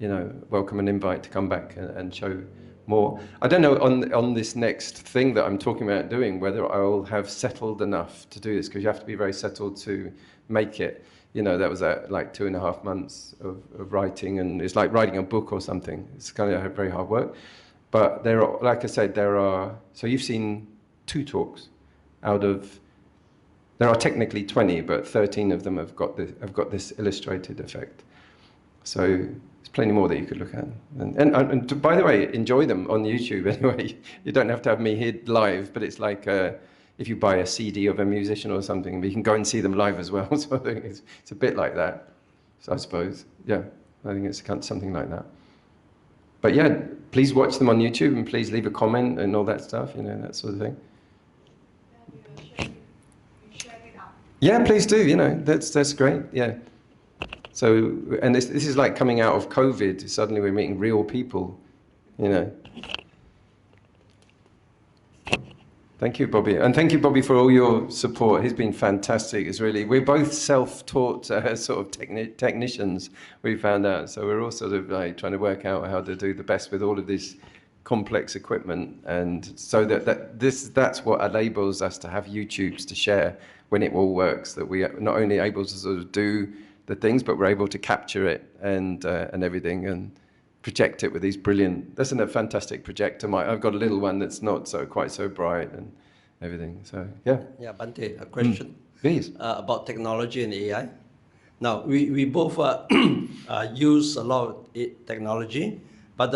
an invite to come back and show more. I don't know on this next thing that I'm talking about doing, whether I'll have settled enough to do this, because you have to be very settled to make it. That was like 2.5 months of writing, and it's like writing a book or something. It's kind of very hard work. But like I said, so you've seen 2 talks out of, there are technically 20, but 13 of them have got this illustrated effect. So there's plenty more that you could look at. And by the way, enjoy them on YouTube anyway. You don't have to have me here live, but it's like if you buy a CD of a musician or something, you can go and see them live as well. So I think it's a bit like that, so I suppose. Yeah, I think it's something like that. But yeah, please watch them on YouTube, and please leave a comment and all that stuff, that sort of thing. Yeah, please do. That's great. Yeah. So, and this is like coming out of COVID. Suddenly, we're meeting real people. Thank you, Bobby, and thank you, Bobby, for all your support. He's been fantastic. We're both self-taught sort of technicians. We found out, so we're all sort of like trying to work out how to do the best with all of this complex equipment, and so that's what enables us to have YouTubes to share when it all works, that we are not only able to sort of do the things, but we're able to capture it and everything, and project it with these brilliant, that's a fantastic projector. I've got a little one that's not quite so bright and everything, so yeah. Yeah, Bante, a question. Please. About technology and AI. Now, we both use a lot of technology, but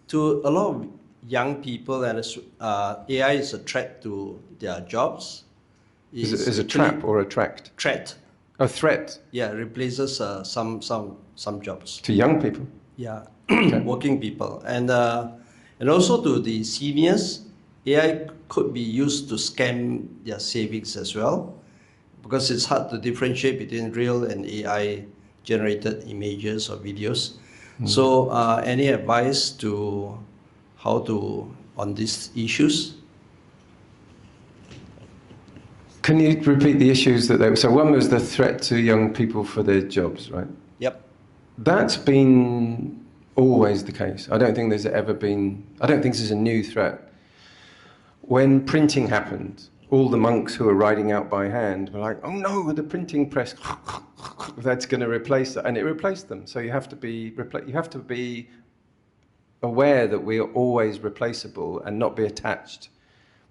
to a lot of young people, and AI is a threat to their jobs. Is a trap or a tract? Threat. A threat? Yeah, replaces some jobs. To young people? Yeah, working people. And also to the seniors, AI could be used to scam their savings as well, because it's hard to differentiate between real and AI generated images or videos. So any advice to on these issues? Can you repeat the issues so one was the threat to young people for their jobs, right? Yep. That's been always the case. I don't think this is a new threat. When printing happened, all the monks who were writing out by hand were like, oh no, the printing press, that's going to replace it. And it replaced them. So you have to be aware that we are always replaceable and not be attached.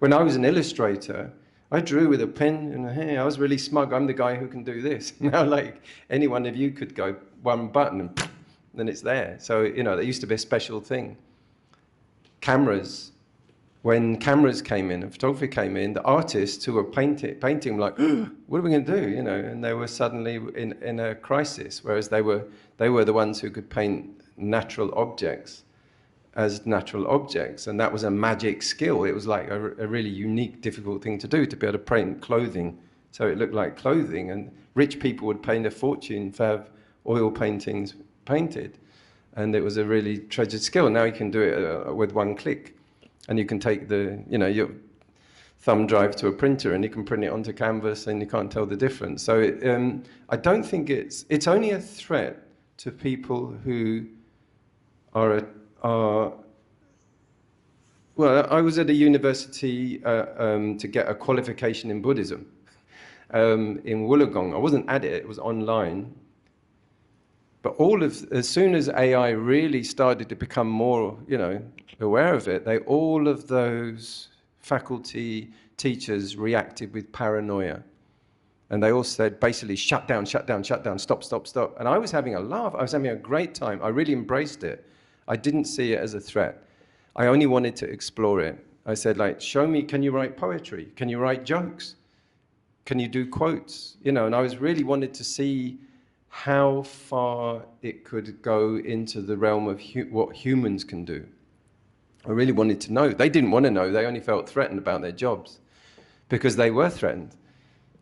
When I was an illustrator, I drew with a pen, and hey, I was really smug. I'm the guy who can do this. Now, like, any one of you could go one button and then it's there. So, you know, that used to be a special thing. Cameras. When cameras came in and photography came in, the artists who were painting were like, what are we going to do? You know, and they were suddenly in a crisis, whereas they were the ones who could paint natural objects as natural objects, and that was a magic skill. It was like a really unique, difficult thing to do, to be able to paint clothing so it looked like clothing. And rich people would pay a fortune to have oil paintings painted, and it was a really treasured skill. Now you can do it with one click. And you can take your thumb drive to a printer and you can print it onto canvas and you can't tell the difference. So I don't think it's only a threat to people who are well, I was at a university to get a qualification in Buddhism in Wollongong. I wasn't at it, it was online. But as soon as AI really started to become more, aware of it, all of those faculty teachers reacted with paranoia. And they all said, basically, shut down, shut down, shut down, stop, stop, stop. And I was having a laugh. I was having a great time. I really embraced it. I didn't see it as a threat. I only wanted to explore it. I said, like, show me, can you write poetry? Can you write jokes? Can you do quotes? And I was really wanted to see how far it could go into the realm of what humans can do. I really wanted to know. They didn't want to know. They only felt threatened about their jobs because they were threatened,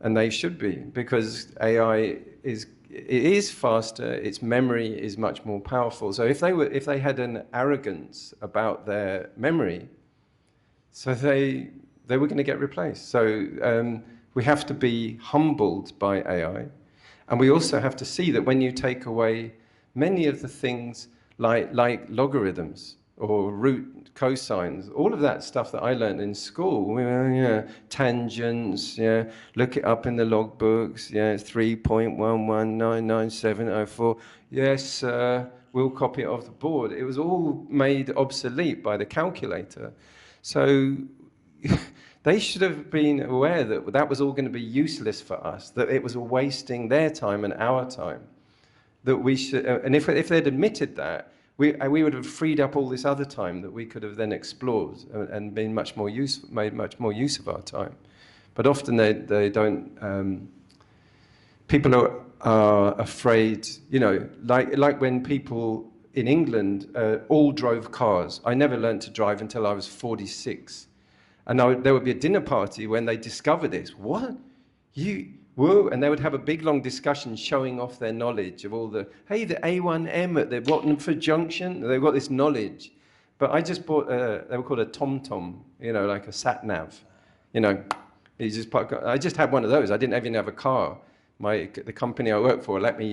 and they should be, because AI is faster. Its memory is much more powerful. So if they had an arrogance about their memory, so they were going to get replaced. So we have to be humbled by AI. And we also have to see that when you take away many of the things like logarithms or root cosines, all of that stuff that I learned in school, tangents, look it up in the logbooks, it's 3.1199704, yes, we'll copy it off the board. It was all made obsolete by the calculator. So they should have been aware that that was all going to be useless for us, that it was wasting their time and our time. That we should, and if they'd admitted that, we would have freed up all this other time that we could have then explored and been made much more use of our time. But often they don't. People are afraid, like when people in England all drove cars. I never learned to drive until I was 46. And there would be a dinner party when they discovered this. What? Whoa. And they would have a big, long discussion showing off their knowledge of all the A1M at the Wattenford Junction. They've got this knowledge. But I just bought, they were called a TomTom, like a sat-nav. I just had one of those. I didn't even have a car. The company I worked for let me